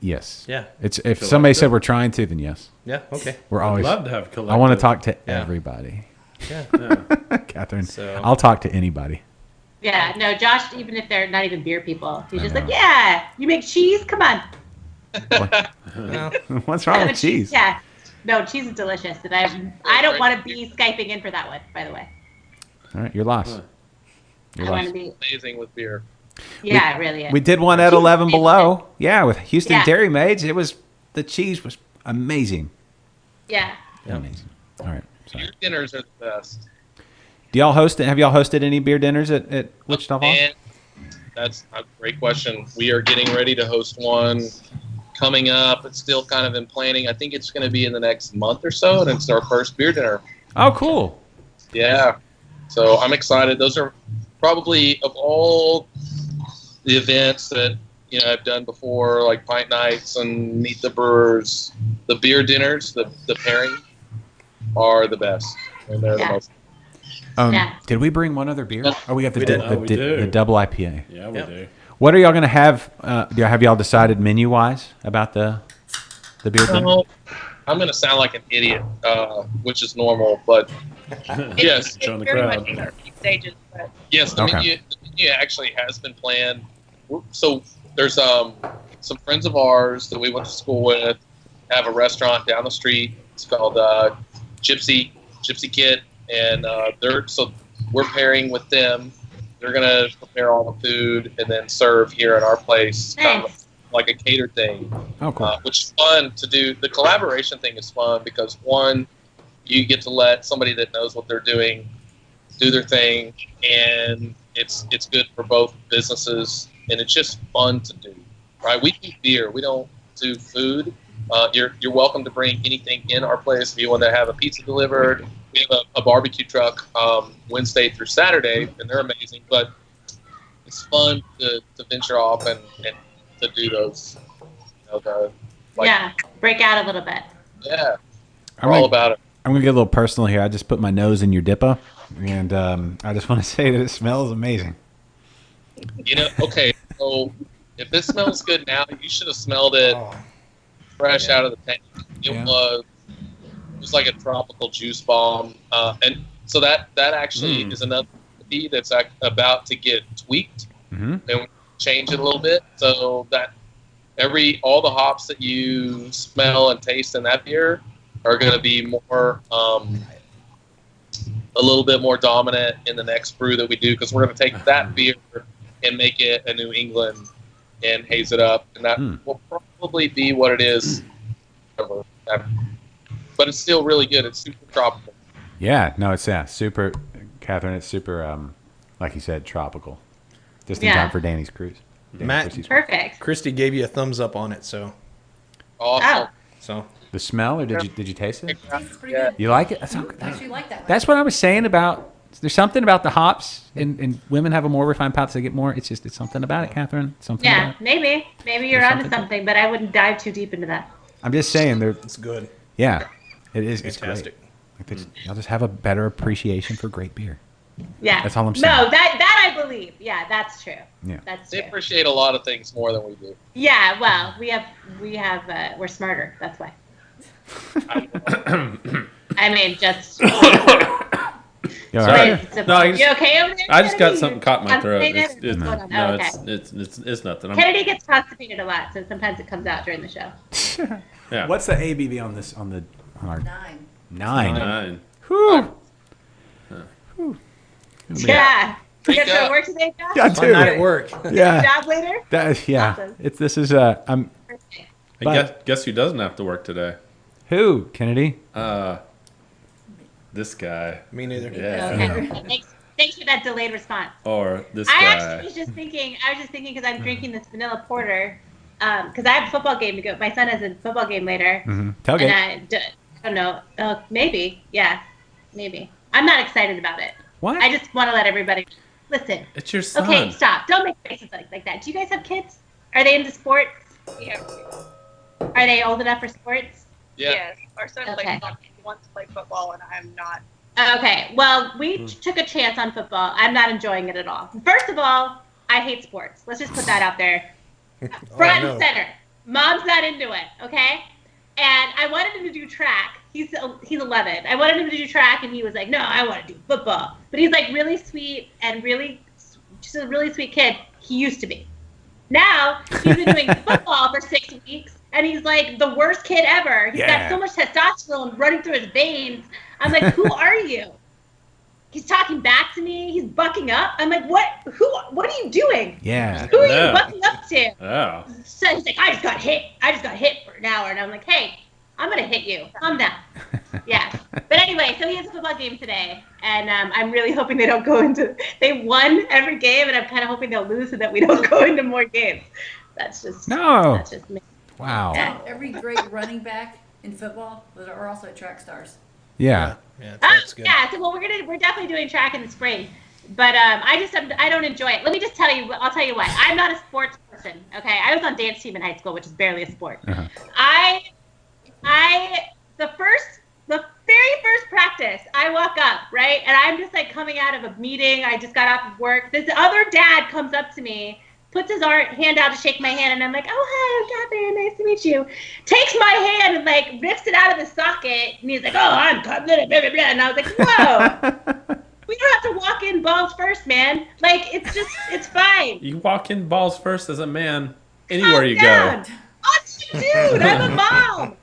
Yes. yeah, It's if Feel somebody like said that. we're trying to, then yes. yeah, okay, We're I'd always. love to have collective. I want to talk to Yeah. everybody. yeah. Catherine, So- I'll talk to anybody. Yeah, no, Josh, even if they're not even beer people, he's I just know. like, "Yeah, you make cheese? Come on." Well, What's wrong with cheese? Yeah. No, cheese is delicious, and I don't want to be Skyping in for that one, by the way. All right, your loss. Your I want loss. to be. Amazing with beer. Yeah, it really is. We did one at Cheese 11 is below. Yeah, with Houston Yeah. Dairy Maids. It was the cheese was amazing. Yeah. Yeah. Amazing. All right. Sorry. Your dinners are the best. Do y'all host? Have y'all hosted any beer dinners at Wichita Falls? And That's a great question. We are getting ready to host one coming up. It's still kind of in planning. I think it's going to be in the next month or so, and it's our first beer dinner. Oh, cool. Yeah. So I'm excited. Those are probably, of all the events that I've done before, like pint nights and meet the brewers, the beer dinners, the pairing are the best. And they're the most. Did we bring one other beer? Oh, we got the do. double IPA. Yeah, we do. What are y'all going to have? Have y'all decided menu-wise about the beer dinner? No, I'm going to sound like an idiot, which is normal, but yes. It's very much in our stages, but Yes, the menu actually has been planned. So there's some friends of ours that we went to school with have a restaurant down the street. It's called Gypsy Kit, and we're pairing with them. They're gonna prepare all the food and then serve here at our place, kind of like a catered thing. Oh, cool. Which is fun to do. The collaboration thing is fun because one, you get to let somebody that knows what they're doing do their thing, and it's good for both businesses, and it's just fun to do. Right? We do beer. We don't do food. You're welcome to bring anything in our place. If you want to have a pizza delivered, we have a barbecue truck Wednesday through Saturday, and they're amazing. But it's fun to venture off and to do those. Break out a little bit. Yeah, we're all about it. I'm going to get a little personal here. I just put my nose in your Dippa, and I just want to say that it smells amazing. Okay, so if this smells good now, you should have smelled it fresh out of the tank. It was like a tropical juice bomb, and so that actually is another recipe that's about to get tweaked and change it a little bit, so that all the hops that you smell and taste in that beer are going to be more a little bit more dominant in the next brew that we do, because we're going to take that beer and make it a New England and haze it up, and that will probably be what it is. But it's still really good. It's super tropical. Yeah, no, it's super, Catherine. It's super, like you said, tropical. Just in time for Danny's cruise. Perfect. Christy gave you a thumbs up on it, so. Awesome. So. The smell, or did you taste it? It tastes pretty good. You like it? I actually like that one. That's what I was saying about. There's something about the hops, and women have a more refined palate, so they get more. It's something about it, Catherine. Something. Yeah, about it. maybe you're onto something, but I wouldn't dive too deep into that. I'm just saying, It's good. Yeah, it is. It's Fantastic. great. I'll just have a better appreciation for great beer. Yeah, that's all I'm saying. No, that I believe. Yeah, that's true. Yeah, that's They true. appreciate a lot of things more than we do. Yeah, well, we're smarter. That's why. I mean, just. You all right? No, you okay over there? I just got Kennedy? something caught in my throat. Constipated? It's nothing. Kennedy gets constipated a lot, so sometimes it comes out during the show. Yeah. What's the ABV on our 9. 9? Whew. Yeah. You have to go to work today, Josh? Yeah, Fun night at work. Yeah. Job later? Awesome. This is I'm. Guess who doesn't have to work today? Who? Kennedy? This guy. Me neither. Yeah. Okay. Thanks for that delayed response. Or this I guy. actually was just thinking because I'm drinking this vanilla porter, because I have a football game to go. My son has a football game later. Tailgate. And I don't know. Maybe. Yeah. Maybe. I'm not excited about it. What? I just want to let everybody listen. It's your son. Okay, stop. Don't make faces like that. Do you guys have kids? Are they into sports? yeah. Are they old enough for sports? Yeah. Yes. Our son Okay. wants to play football, and I'm not. Okay, well, we took a chance on football. I'm not enjoying it at all. First of all, I hate sports. Let's just put that out there. Front and center. Mom's not into it, okay? And I wanted him to do track. He's 11. I wanted him to do track, and he was like, no, I want to do football. But he's like really sweet and just a really sweet kid. He used to be. Now, he's been doing football for 6 weeks, and he's like the worst kid ever. He's got so much testosterone running through his veins. I'm like, who are you? He's talking back to me. He's bucking up. I'm like, what? What are you doing? Yeah. Who are you bucking up to? Oh. So he's like, I just got hit for an hour. And I'm like, hey, I'm going to hit you. Calm down. Yeah. But anyway, so he has a football game today, and I'm really hoping they don't go into. They won every game, and I'm kind of hoping they'll lose so that we don't go into more games. That's just me. Wow. Yeah. Every great running back in football are also track stars. Yeah. Yeah, that's good. Yeah. So we're definitely doing track in the spring, but I don't enjoy it. Let me just tell you. I'll tell you what. I'm not a sports person. Okay. I was on dance team in high school, which is barely a sport. Uh-huh. The very first practice, I walk up, right? And I'm just like coming out of a meeting. I just got off of work. This other dad comes up to me, puts his hand out to shake my hand, and I'm like, oh, hi, I'm Catherine. Nice to meet you. Takes my hand and like rips it out of the socket. And he's like, oh, I'm Catherine, blah, blah, blah. And I was like, whoa. We don't have to walk in balls first, man. Like, it's fine. You walk in balls first as a man anywhere you Calm go. down. Dude, I'm a mom.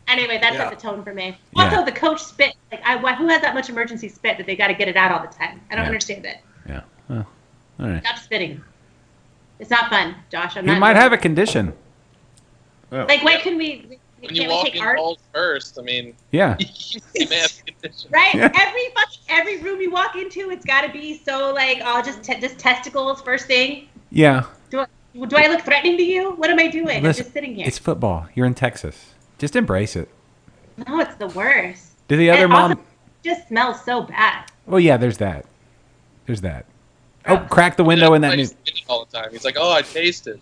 Anyway, that set the tone for me. Yeah. Also, the coach spit. Like, who has that much emergency spit that they got to get it out all the time? I don't understand it. Yeah. Well, all right. Stop spitting. It's not fun, Josh. He might have a condition. Like, when can we? When you Can't we walk take in art? balls first, I mean, Yeah. you may have conditions. Right? Yeah. Every room you walk into, it's got to be so like, oh, just testicles first thing. Yeah. Do I look threatening to you? What am I doing? I'm Listen, just sitting here. it's football. You're in Texas. Just embrace it. No, it's the worst. Did the other And mom? also, it just smells so bad. Oh yeah, there's that. Oh, crack the window in that new. He's eating all the time. He's like, oh, I tasted.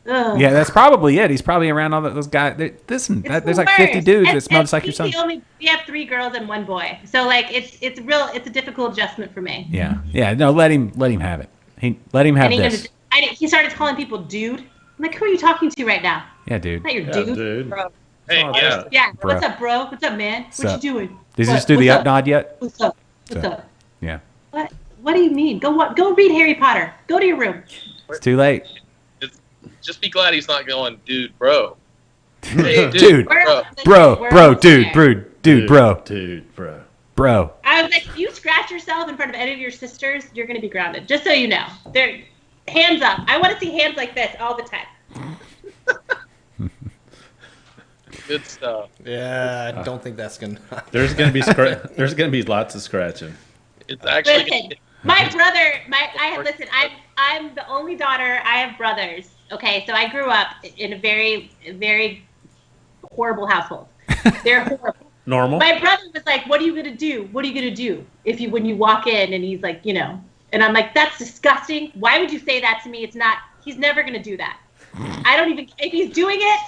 Ugh. Yeah, that's probably it. He's probably around all those guys. There's It's like the 50 worst. dudes And- that smell just like and your son. we have 3 girls and 1 boy, so like it's a difficult adjustment for me. Yeah. No, let him have it. Let him have And this. he started calling people dude. I'm like, who are you talking to right now? Yeah, dude. Not your Yeah, dude. dude. Bro. Hey, Oh, yeah. Yeah. Bro. What's up, bro? What's up, man? What up? you doing? Did you What? just do the What's up nod yet? What's up? What's So- up? Yeah. What do you mean? Go read Harry Potter. Go to your room. It's too late. Just be glad he's not going, dude, bro. Hey, Dude. We're- bro. Bro, we're bro, almost dude, there. bro, Dude, bro. bro. I was like, if you scratch yourself in front of any of your sisters, you're gonna be grounded. Just so you know. They're hands up. I want to see hands like this all the time. Good stuff. Yeah, I don't think that's gonna. There's gonna be lots of scratching. It's actually Listen, my brother, I'm the only daughter. I have brothers. Okay, so I grew up in a very, very horrible household. They're horrible. Normal. My brother was like, "What are you gonna do? What are you gonna do when you walk in?" And he's like, and I'm like, "That's disgusting. Why would you say that to me? It's not. He's never gonna do that. I don't even. If he's doing it,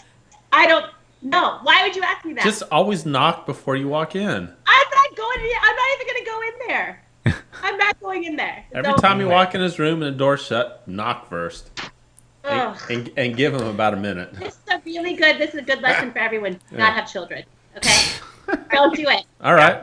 I don't know. Why would you ask me that? Just always knock before you walk in. I'm not going. I'm not even gonna go in there. I'm not going in there. Every So- time you walk in his room and the door's shut, knock first. Ugh. And give him about a minute. This is a good lesson for everyone. Do not have children. Okay? Don't do it. All right.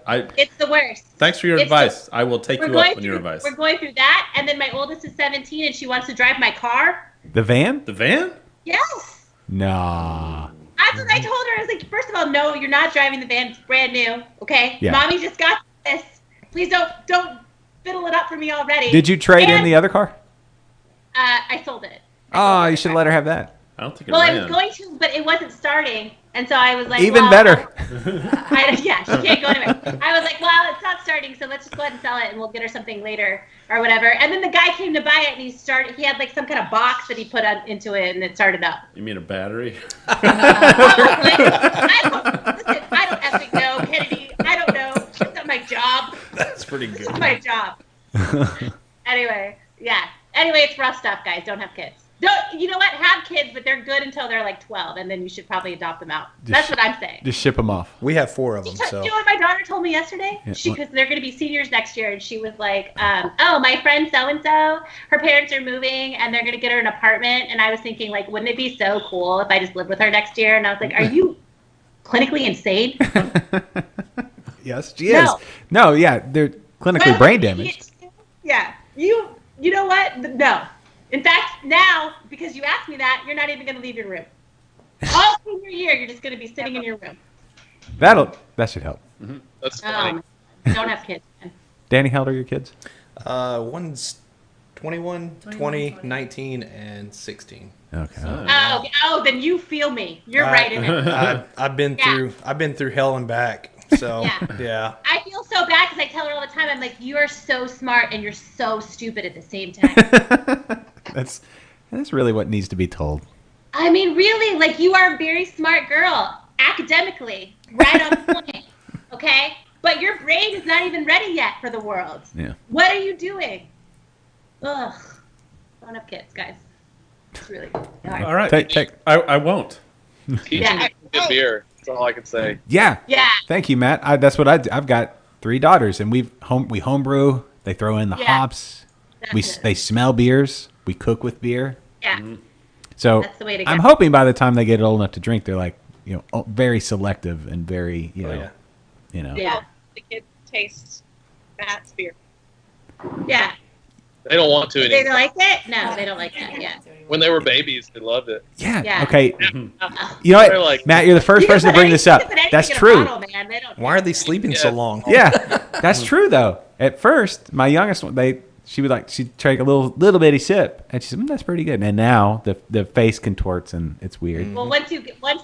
I It's the worst. thanks for your It's advice. I will take We're you going up on your through. advice. We're going through that, and then my oldest is 17, and she wants to drive my car. The van? The van? Yes. Nah. That's what I told her. I was like, first of all, no, you're not driving the van. It's brand new. Okay? Yeah. Mommy just got this. Please don't fiddle it up for me already. Did you trade in And, the other car? I sold it. Oh, you should have let her have that. I don't think it Well, I ran. was going to, but it wasn't starting, and so I was like, Even well, better. Yeah, she can't go anywhere. I was like, well, it's not starting, so let's just go ahead and sell it, and we'll get her something later or whatever. And then the guy came to buy it, and he had like some kind of box that he put into it, and it started up. You mean a battery? Listen, I don't effing know, Kennedy. I don't know. It's not my job. That's pretty It's good. not my job. Anyway, yeah. Anyway, it's rough stuff, guys. Don't have kids. Don't. You know what? Have kids, but they're good until they're like 12, and then you should probably adopt them out. That's what I'm saying. Just ship them off. We have 4 of them, You so know what my daughter told me yesterday? Yeah, Because they're going to be seniors next year, and she was like, "Oh, my friend so and so, her parents are moving, and they're going to get her an apartment." And I was thinking, like, wouldn't it be so cool if I just lived with her next year? And I was like, "Are you clinically insane?" Yes, she is. No. No, yeah, they're clinically brain damaged. Yeah. You know what? No. In fact, now, because you asked me that, you're not even going to leave your room. All senior year, you're just going to be sitting in your room. That should help. That's funny. Don't have kids, man. Danny, how old are your kids? one's 21, 20, 20. 19, and 16. Okay. Oh, okay. Oh, then you feel me. You're right in it. I've been Yeah. through hell and back. So yeah. I feel so bad because I tell her all the time, I'm like, you are so smart and you're so stupid at the same time. That's really what needs to be told. I mean, really, like, you are a very smart girl, academically, right on point, okay? But your brain is not even ready yet for the world. Yeah. What are you doing? Ugh. Grown up kids, guys. It's really hard. All right. Take. I won't. Teach Yeah. them good beer. That's all I can say. Yeah. Yeah. Thank you, Matt. That's what I do. I've got 3 daughters, and we homebrew. They throw in the Yeah. hops. That's it. They smell beers. We cook with beer. Yeah. So That's the way to go. I'm hoping by the time they get old enough to drink, they're like, very selective and very, Yeah. Yeah. The kids taste Matt's beer. Yeah. They don't want to They anymore. don't like it? No, they don't like that. Yeah. When they were babies, they loved it. Yeah. Yeah. Okay. Uh-uh. You know what, They're like- Matt? You're the first You can person to put bring any- this you up. can put anything That's in a true. bottle, man. They don't Why are they sleeping so Yeah. long? Yeah, that's true though. At first, my youngest one, she'd take a little bitty sip, and she said, "That's pretty good." And now the face contorts, and it's weird. Well, once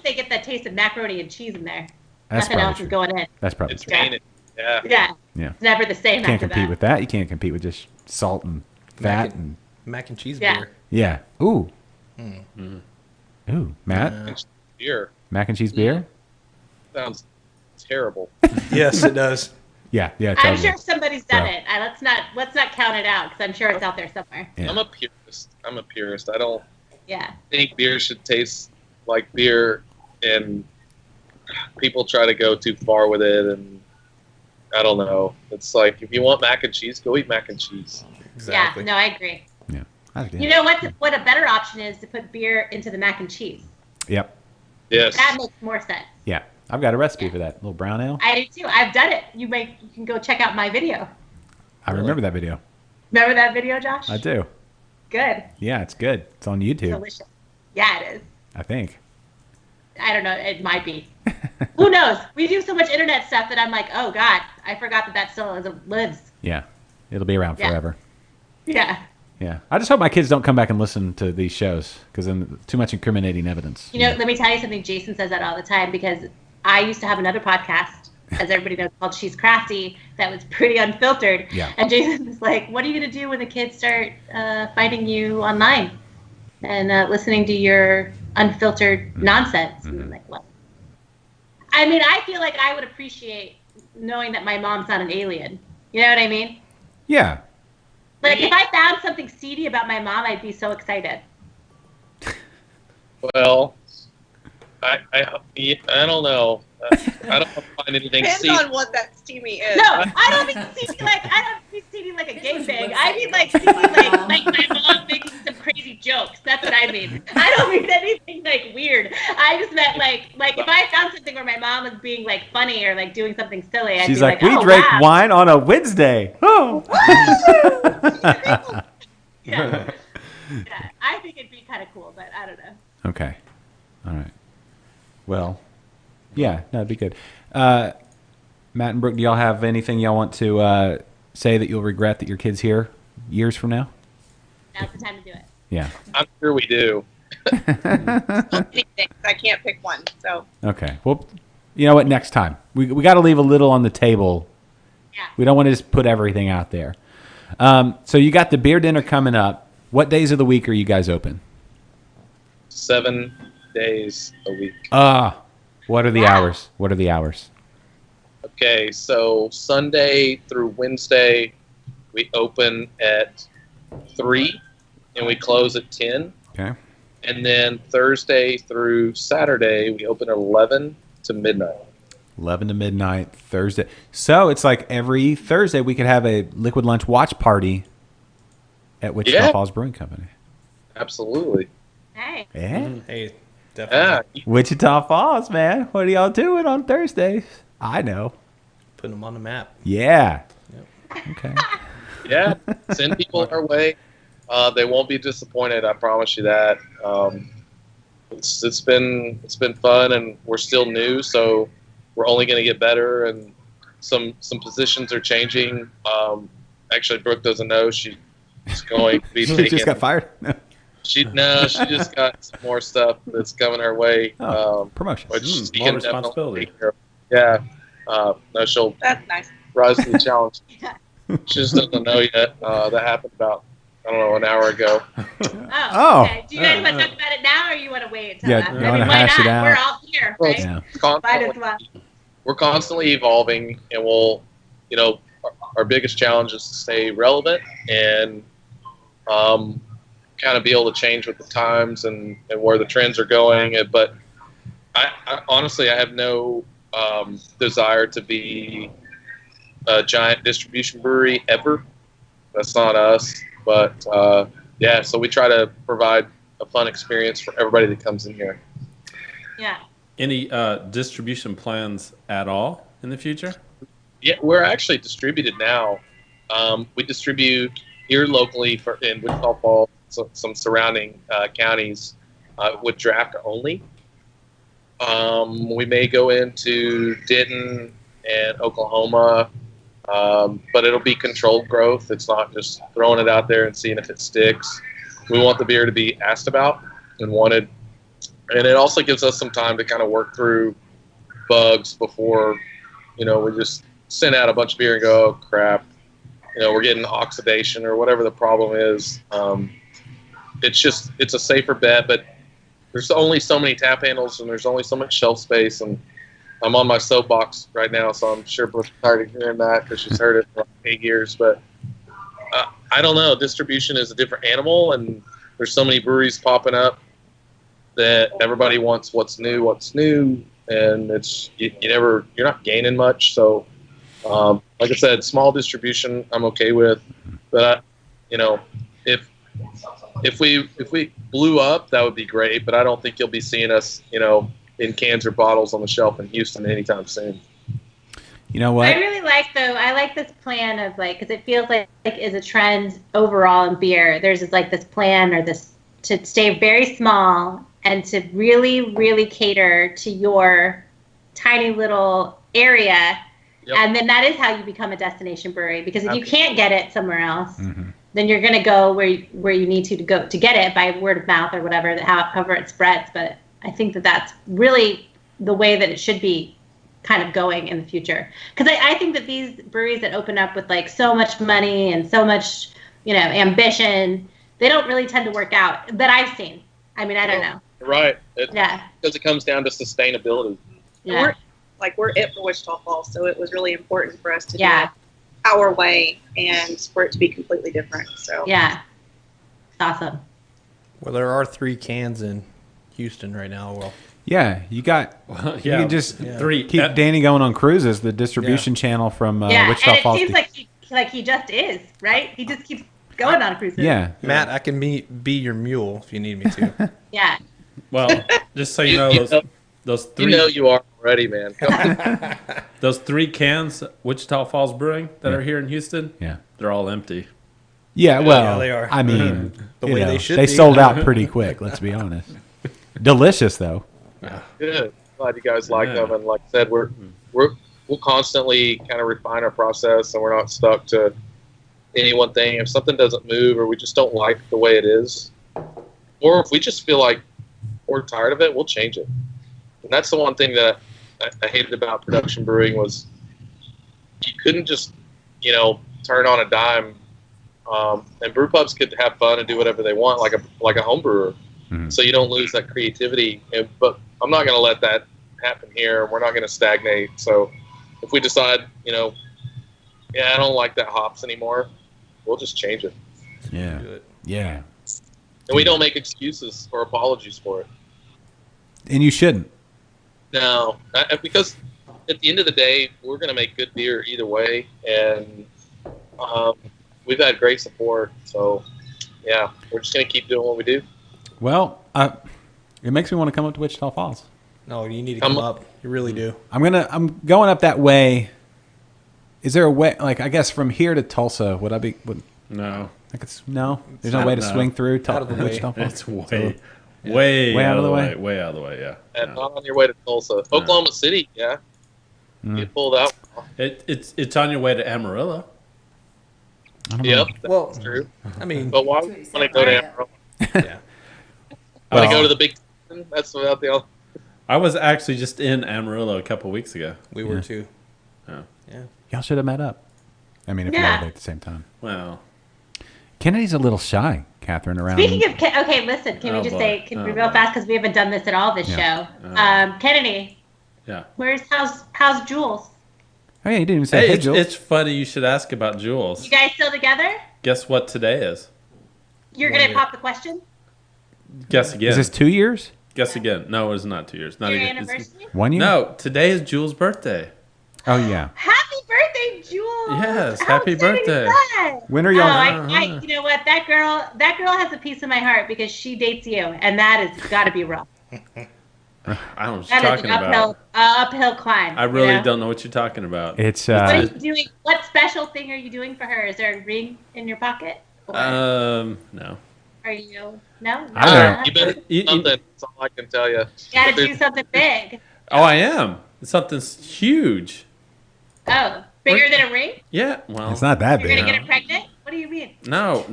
they get that taste of macaroni and cheese in there, That's nothing probably else true. is going in. That's probably It's true. tainted. Yeah. Yeah. Yeah. It's never the same Can't after compete that. with that. You can't compete with just salt and fat and Mac and cheese Yeah. beer. yeah. Ooh. Ooh, Matt, Beer mac and cheese beer. sounds terrible. Yes, it does. Yeah, yeah. I'm Totally. sure somebody's done Bro. it. Let's not count it out because I'm sure it's out there somewhere. Yeah. I'm a purist. I don't Yeah. think beer should taste like beer, and people try to go too far with it, and I don't know. It's like, if you want mac and cheese, go eat mac and cheese. Exactly. Yeah. No, I agree. Yeah. I get You it. know what a better option is to put beer into the mac and cheese. Yep. Yes. That makes more sense. Yeah. I've got a recipe for that little brown ale. I do too. I've done it. You can go check out my video. I remember that video. Remember that video, Josh? I do. Good. Yeah, it's good. It's on YouTube. Delicious. Yeah, it is. I think. I don't know. It might be. Who knows? We do so much internet stuff that I'm like, oh God, I forgot that still lives. Yeah. It'll be around Yeah. forever. Yeah. Yeah. I just hope my kids don't come back and listen to these shows because then too much incriminating evidence. You know, let me tell you something. Jason says that all the time because I used to have another podcast, as everybody knows, called She's Crafty, that was pretty unfiltered. Yeah. And Jason was like, what are you going to do when the kids start finding you online and listening to your unfiltered nonsense? And I'm like, what? I mean, I feel like I would appreciate knowing that my mom's not an alien. You know what I mean? Yeah. Like, if I found something seedy about my mom, I'd be so excited. Well, I don't know. I don't find anything Depends seedy. on what that steamy is. No, I don't mean seedy like a gay thing. I mean like seedy like my mom making some crazy jokes. That's what I mean. I don't mean anything like weird. I just meant like if I found something where my mom was being like funny or like doing something silly, I'd She's be like, like, we oh, drank wow. wine on a Wednesday. Oh. Yeah. Yeah, I think it'd be kind of cool, but I don't know. Okay. All right. Well, yeah, that'd be good. Matt and Brooke, do y'all have anything y'all want to say that you'll regret that your kid's here years from now? Now's the time to do it. Yeah. I'm sure we do. So many things. I can't pick one. So Okay. Well, you know what? Next time. We got to leave a little on the table. Yeah. We don't want to just put everything out there. So you got the beer dinner coming up. What days of the week are you guys open? 7 days a week. What are the hours? What are the hours? Okay, so Sunday through Wednesday, we open at 3 and we close at 10. Okay. And then Thursday through Saturday, we open at 11 to midnight. 11 to midnight, Thursday. So it's like every Thursday we could have a Liquid Lunch watch party at Wichita Yeah. Falls Brewing Company. Absolutely. Hey. Yeah. Hey, definitely Yeah. Wichita Falls, man. What are y'all doing on Thursdays? I know. putting them on the map. Yeah. Okay. Yeah. Send people our way. They won't be disappointed. I promise you that. It's been fun, and we're still new, so we're only going to get better. And some positions are changing. Actually, Brooke doesn't know she's going to be She taking. just got fired. She just got some more stuff that's coming her way. Promotion. Which she more can responsibility. definitely take care of. Yeah. No, she'll That's nice. rise to the challenge. She just doesn't know yet. That happened about, I don't know, an hour ago. Oh, okay. Do you guys want to talk about it now, or you want to wait until Yeah, after? you I wanna mean, why hash it not? out? We're all here, Well, right? Yeah. Might as well. We're constantly evolving, and we'll, our biggest challenge is to stay relevant and kind of be able to change with the times and where the trends are going. But I honestly, I have no desire to be a giant distribution brewery ever. That's not us. But so we try to provide a fun experience for everybody that comes in here. Yeah. Any distribution plans at all in the future? Yeah, we're actually distributed now. We distribute here locally in Wichita Falls, some surrounding counties with draft only. We may go into Denton and Oklahoma, but it'll be controlled growth. It's not just throwing it out there and seeing if it sticks. We want the beer to be asked about and wanted. And it also gives us some time to kind of work through bugs before, we just send out a bunch of beer and go, oh, crap, we're getting oxidation or whatever the problem is. It's a safer bet, but there's only so many tap handles and there's only so much shelf space. And I'm on my soapbox right now, so I'm sure Brooke's tired of hearing that because she's heard it for like 8 years. But I don't know. Distribution is a different animal, and there's so many breweries popping up that everybody wants what's new, and it's you're not gaining much. So, like I said, small distribution I'm okay with, but if we blew up, that would be great. But I don't think you'll be seeing us, in cans or bottles on the shelf in Houston anytime soon. You know what? I really like this plan of because it feels like is a trend overall in beer. There's this plan or this to stay very small and to really, really cater to your tiny little area. Yep. And then that is how you become a destination brewery, because if you can't get it somewhere else, then you're going to go where you need to go to get it by word of mouth or whatever, however it spreads. But I think that's really the way that it should be kind of going in the future. Because I think that these breweries that open up with so much money and so much, ambition, they don't really tend to work out that I've seen. I mean, I don't know. Right. Yeah. Because it comes down to sustainability. Yeah. We're it for Wichita Falls, so it was really important for us to do Yeah. it our way and for it to be completely different. So Yeah. It's awesome. Well, there are 3 cans in Houston right now. Well, Yeah, you got. You can just three. keep Danny going on cruises, the distribution channel from Wichita and it Falls. seems like he just is, right? He just keeps going on cruises. Yeah. Matt, I can be your mule if you need me to. Yeah. Well, just so you know, those 3 you are already, man. those 3 cans Wichita Falls Brewing that are here in Houston, Yeah. they're all empty. Yeah, well, Yeah, they are. I mean, The you way know, they should they be. sold out pretty quick. Let's be honest. Delicious though. Good. Glad you guys like Yeah. them. And like I said, we'll constantly kind of refine our process, and we're not stuck to any one thing. If something doesn't move, or we just don't like the way it is, or if we just feel like we're tired of it, we'll change it. And that's the one thing that I hated about production brewing was you couldn't just, turn on a dime. And brew pubs could have fun and do whatever they want, like a home brewer. Mhm. So you don't lose that creativity. But I'm not going to let that happen here. We're not going to stagnate. So if we decide, I don't like that hops anymore, we'll just change it. Yeah. Yeah. And we don't make excuses or apologies for it. And you shouldn't. No, because at the end of the day, we're going to make good beer either way. And we've had great support. So, yeah, we're just going to keep doing what we do. Well, it makes me want to come up to Wichita Falls. No, you need to come up. You really do. I'm going up that way. Is there a way, I guess from here to Tulsa, would I be, No. there's no way to swing through out of the way. Wichita Falls? It's way out of the way? Way out of the way, yeah. And not on your way to Tulsa. Oklahoma City, yeah. You pulled out. It's on your way to Amarillo. I don't know. Yep, Well, that's true. I mean, But why would you want to go to Amarillo? yeah. Want to go to the big? That's about the only. I was actually just in Amarillo a couple weeks ago. We were too. Oh. Yeah. Y'all should have met up. I mean, if you Yeah. were there at the same time. Well, Kennedy's a little shy, Catherine, around. Speaking of, okay, listen, can we just boy. say, can we Oh, real boy. fast, because we haven't done this at all this Yeah. show. Kennedy, yeah. how's Jules? Oh, yeah, you didn't even say Hey, hey, it's, Jules. it's funny you should ask about Jules. You guys still together? Guess what today is? You're 1 going to year. pop the question? Guess again. Is this 2 years? Guess again. No, it's not 2 years. Not Your even. anniversary? 1 year? No, today is Jules' birthday. Oh, yeah. Happy birthday, Jules! Yes, How happy exciting is birthday. that? When are Oh, y'all? you know what? That girl has a piece of my heart because she dates you, and that has got to be rough. I don't know what That you're is talking an about. uphill climb. I really you know? don't know what you're talking about. It's What are you doing? What special thing are you doing for her? Is there a ring in your pocket? Or No. are you? No. I don't know. You better do something. That's all I can tell you. You got to do something big. Oh, I am. It's something huge. Oh, bigger than a ring? Yeah. Well, It's not that You're big. gonna get her pregnant? What do you mean? No.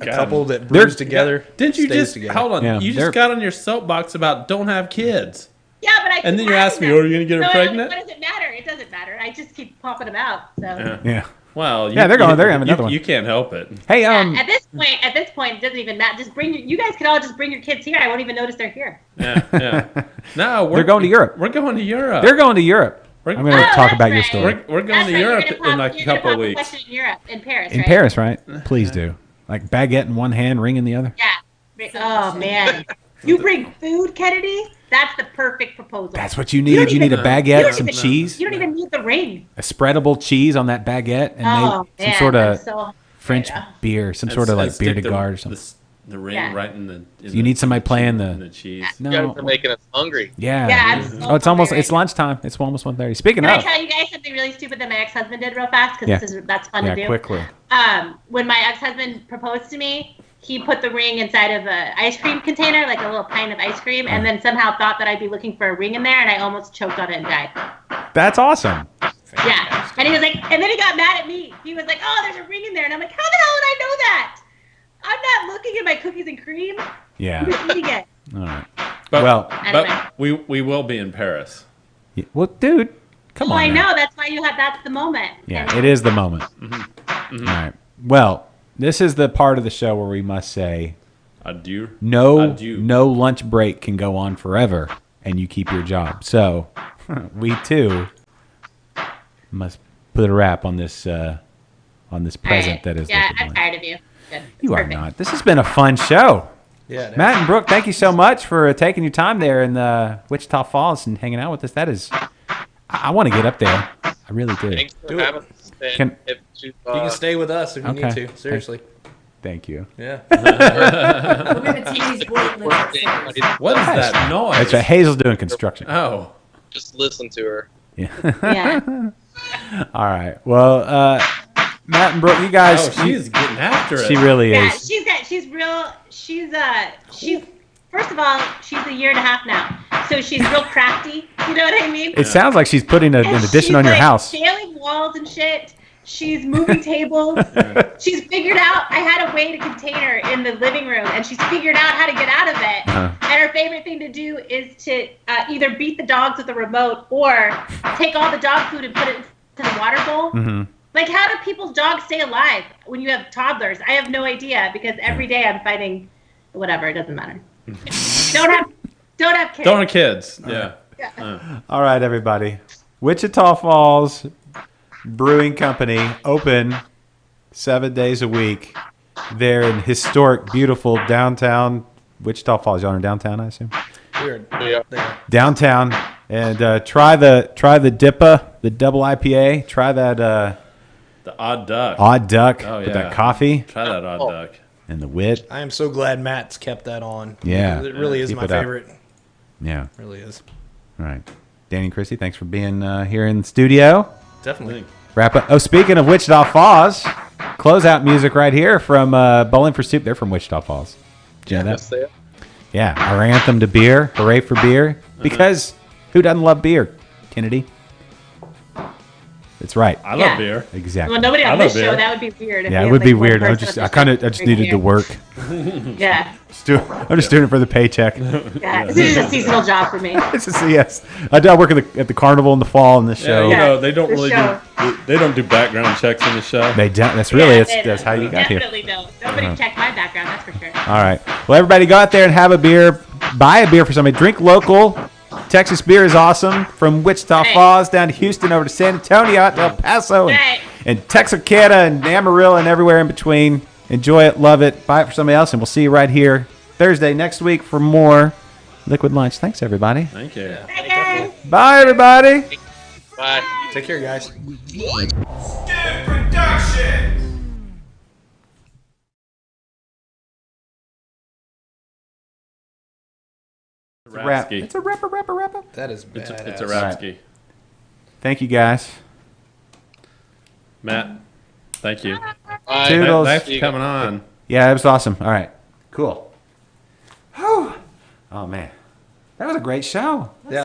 A couple that brews together. Didn't you stays just together. hold on? Yeah, You they're- just got on your soapbox about don't have kids, Yeah, but I. and then keep you having ask me, them. "Are you gonna get her So, pregnant?" What does it matter? It doesn't matter. I just keep popping them out. So. Yeah. Yeah. Well, Yeah, they're going- they're having another one. You can't help it. Hey, At this point, it doesn't even matter. Just bring you guys could all just bring your kids here. I won't even notice they're here. Yeah. No, They're going to Europe. We're going to Europe. They're going to Europe. We're- I'm going to Oh, talk that's about your right. story. We're going That's to right, Europe you're gonna in like a you're gonna couple pop of the weeks. question in Europe, in Paris, In right? Paris, right? Please do. Like baguette in one hand, ring in the other. Yeah. Oh man, you bring food, Kennedy. That's the perfect proposal. That's what you You don't need. You need a even- baguette, you don't some even- cheese, You don't even need the ring. a spreadable cheese on that baguette, and Oh maybe man, some sort of I'm so French hungry. beer, some sort of like beer de garde or something. The ring Yeah. right in the. In You need somebody playing in the. cheese. You guys No. are making us hungry. Yeah. Yeah, I'm so Oh, it's almost. hungry It's right lunchtime. It's almost 1:30. Speaking Can I of. tell you guys something really stupid that my ex-husband did real fast? Yeah. Because that's fun Yeah, to do. quickly. When my ex-husband proposed to me, he put the ring inside of an ice cream container, like a little pint of ice cream, and then somehow thought that I'd be looking for a ring in there, and I almost choked on it and died. That's awesome. Yeah. And he was like, and then he got mad at me. He was like, "Oh, there's a ring in there," and I'm like, "How the hell did I know that? I'm not looking at my cookies and cream. Yeah. I'm just eating it." All right. But, Well- Anyway. but we will be in Paris. Yeah, well, dude, come Well, on. I now. know. That's why you have. That's the moment. Yeah, And- it is the moment. All right. Well, this is the part of the show where we must say Adieu. no Adieu. lunch break can go on forever and you keep your job. So we too must put a wrap on this present All right. that is Yeah, liquid I'm lunch. tired of you. Good. You are Perfect. not. This has been a fun show. Yeah. Matt and Brooke, thank you so much for taking your time there in Wichita Falls and hanging out with us. That is, I want to get up there. I really do. Thanks for Do it. having us. And Can- if you, You can stay with us if you Okay. need to. Seriously. Thank you. Yeah. We're gonna Tammy's boy lives upstairs. What is that noise? That's right. Hazel's doing construction. Oh. just listen to her. Yeah. Yeah. All right. Well, Matt and Brooke, you guys. Oh, she's getting after it. She really Yeah, is. she's first of all, she's a year and a half now. So she's real crafty. You know what I mean? It sounds like she's putting an And addition she's, on your like, house. Scaling walls and shit. She's moving tables. She's figured out I had a way to contain her in the living room, and she's figured out how to get out of it. Uh-huh. And her favorite thing to do is to either beat the dogs with a remote or take all the dog food and put it into the water bowl. Mm-hmm. Like, how do people's dogs stay alive when you have toddlers? I have no idea, because every day I'm fighting whatever. It doesn't matter. Don't have kids. Don't have kids. Yeah. All right, everybody. Wichita Falls Brewing Company, open 7 days a week. They're in historic, beautiful downtown Wichita Falls. Y'all are in downtown, I assume? Weird. Yeah. There. Downtown. And try the DIPA, the double IPA. Try that The odd duck. Odd Duck Oh, with yeah. that coffee Try that odd duck. and the wit. I am so glad Matt's kept that on. Yeah. It really is Keep my it up. favorite. Yeah. It really is. All right. Danny and Chrissy, thanks for being here in the studio. Definitely. Wrap up. Oh, speaking of Wichita Falls, closeout music right here from Bowling for Soup. They're from Wichita Falls. Did you know that? Yes, they are. Yeah. Our anthem to beer. Hooray for beer. Because who doesn't love beer? Kennedy. It's right. I Yeah. love beer. Exactly. Well, nobody I on love this show. beer. That would be weird. if Yeah, we it had, would be like, one weird. person on the I just show needed to drinking work. Yeah. I'm just doing it for the paycheck. Yeah. This is a seasonal job for me. It's a CS. I work at the carnival in the fall in this Yeah, show. you know, they don't the really show. they don't do background checks in the show. They don't. That's really Yeah, that's how you got here. Definitely don't. Nobody checked my background, that's for sure. All right. Well, everybody go out there and have a beer. Buy a beer for somebody. Drink local. Texas beer is awesome. From Wichita Right. Falls down to Houston over to San Antonio out to El Paso Right. and Texarkana and Amarillo and everywhere in between. Enjoy it. Love it. Buy it for somebody else. And we'll see you right here Thursday next week for more Liquid Lunch. Thanks, everybody. Thank you. Bye, guys. Bye, everybody. Bye. Take care, guys. Rap. Ratsky. It's a rapper. That is badass. It's a Ratsky. Thank you, guys. Matt, thank you. Bye. Toodles. Thanks for coming on. Yeah, it was awesome. All right. Cool. Whew. Oh, man. That was a great show.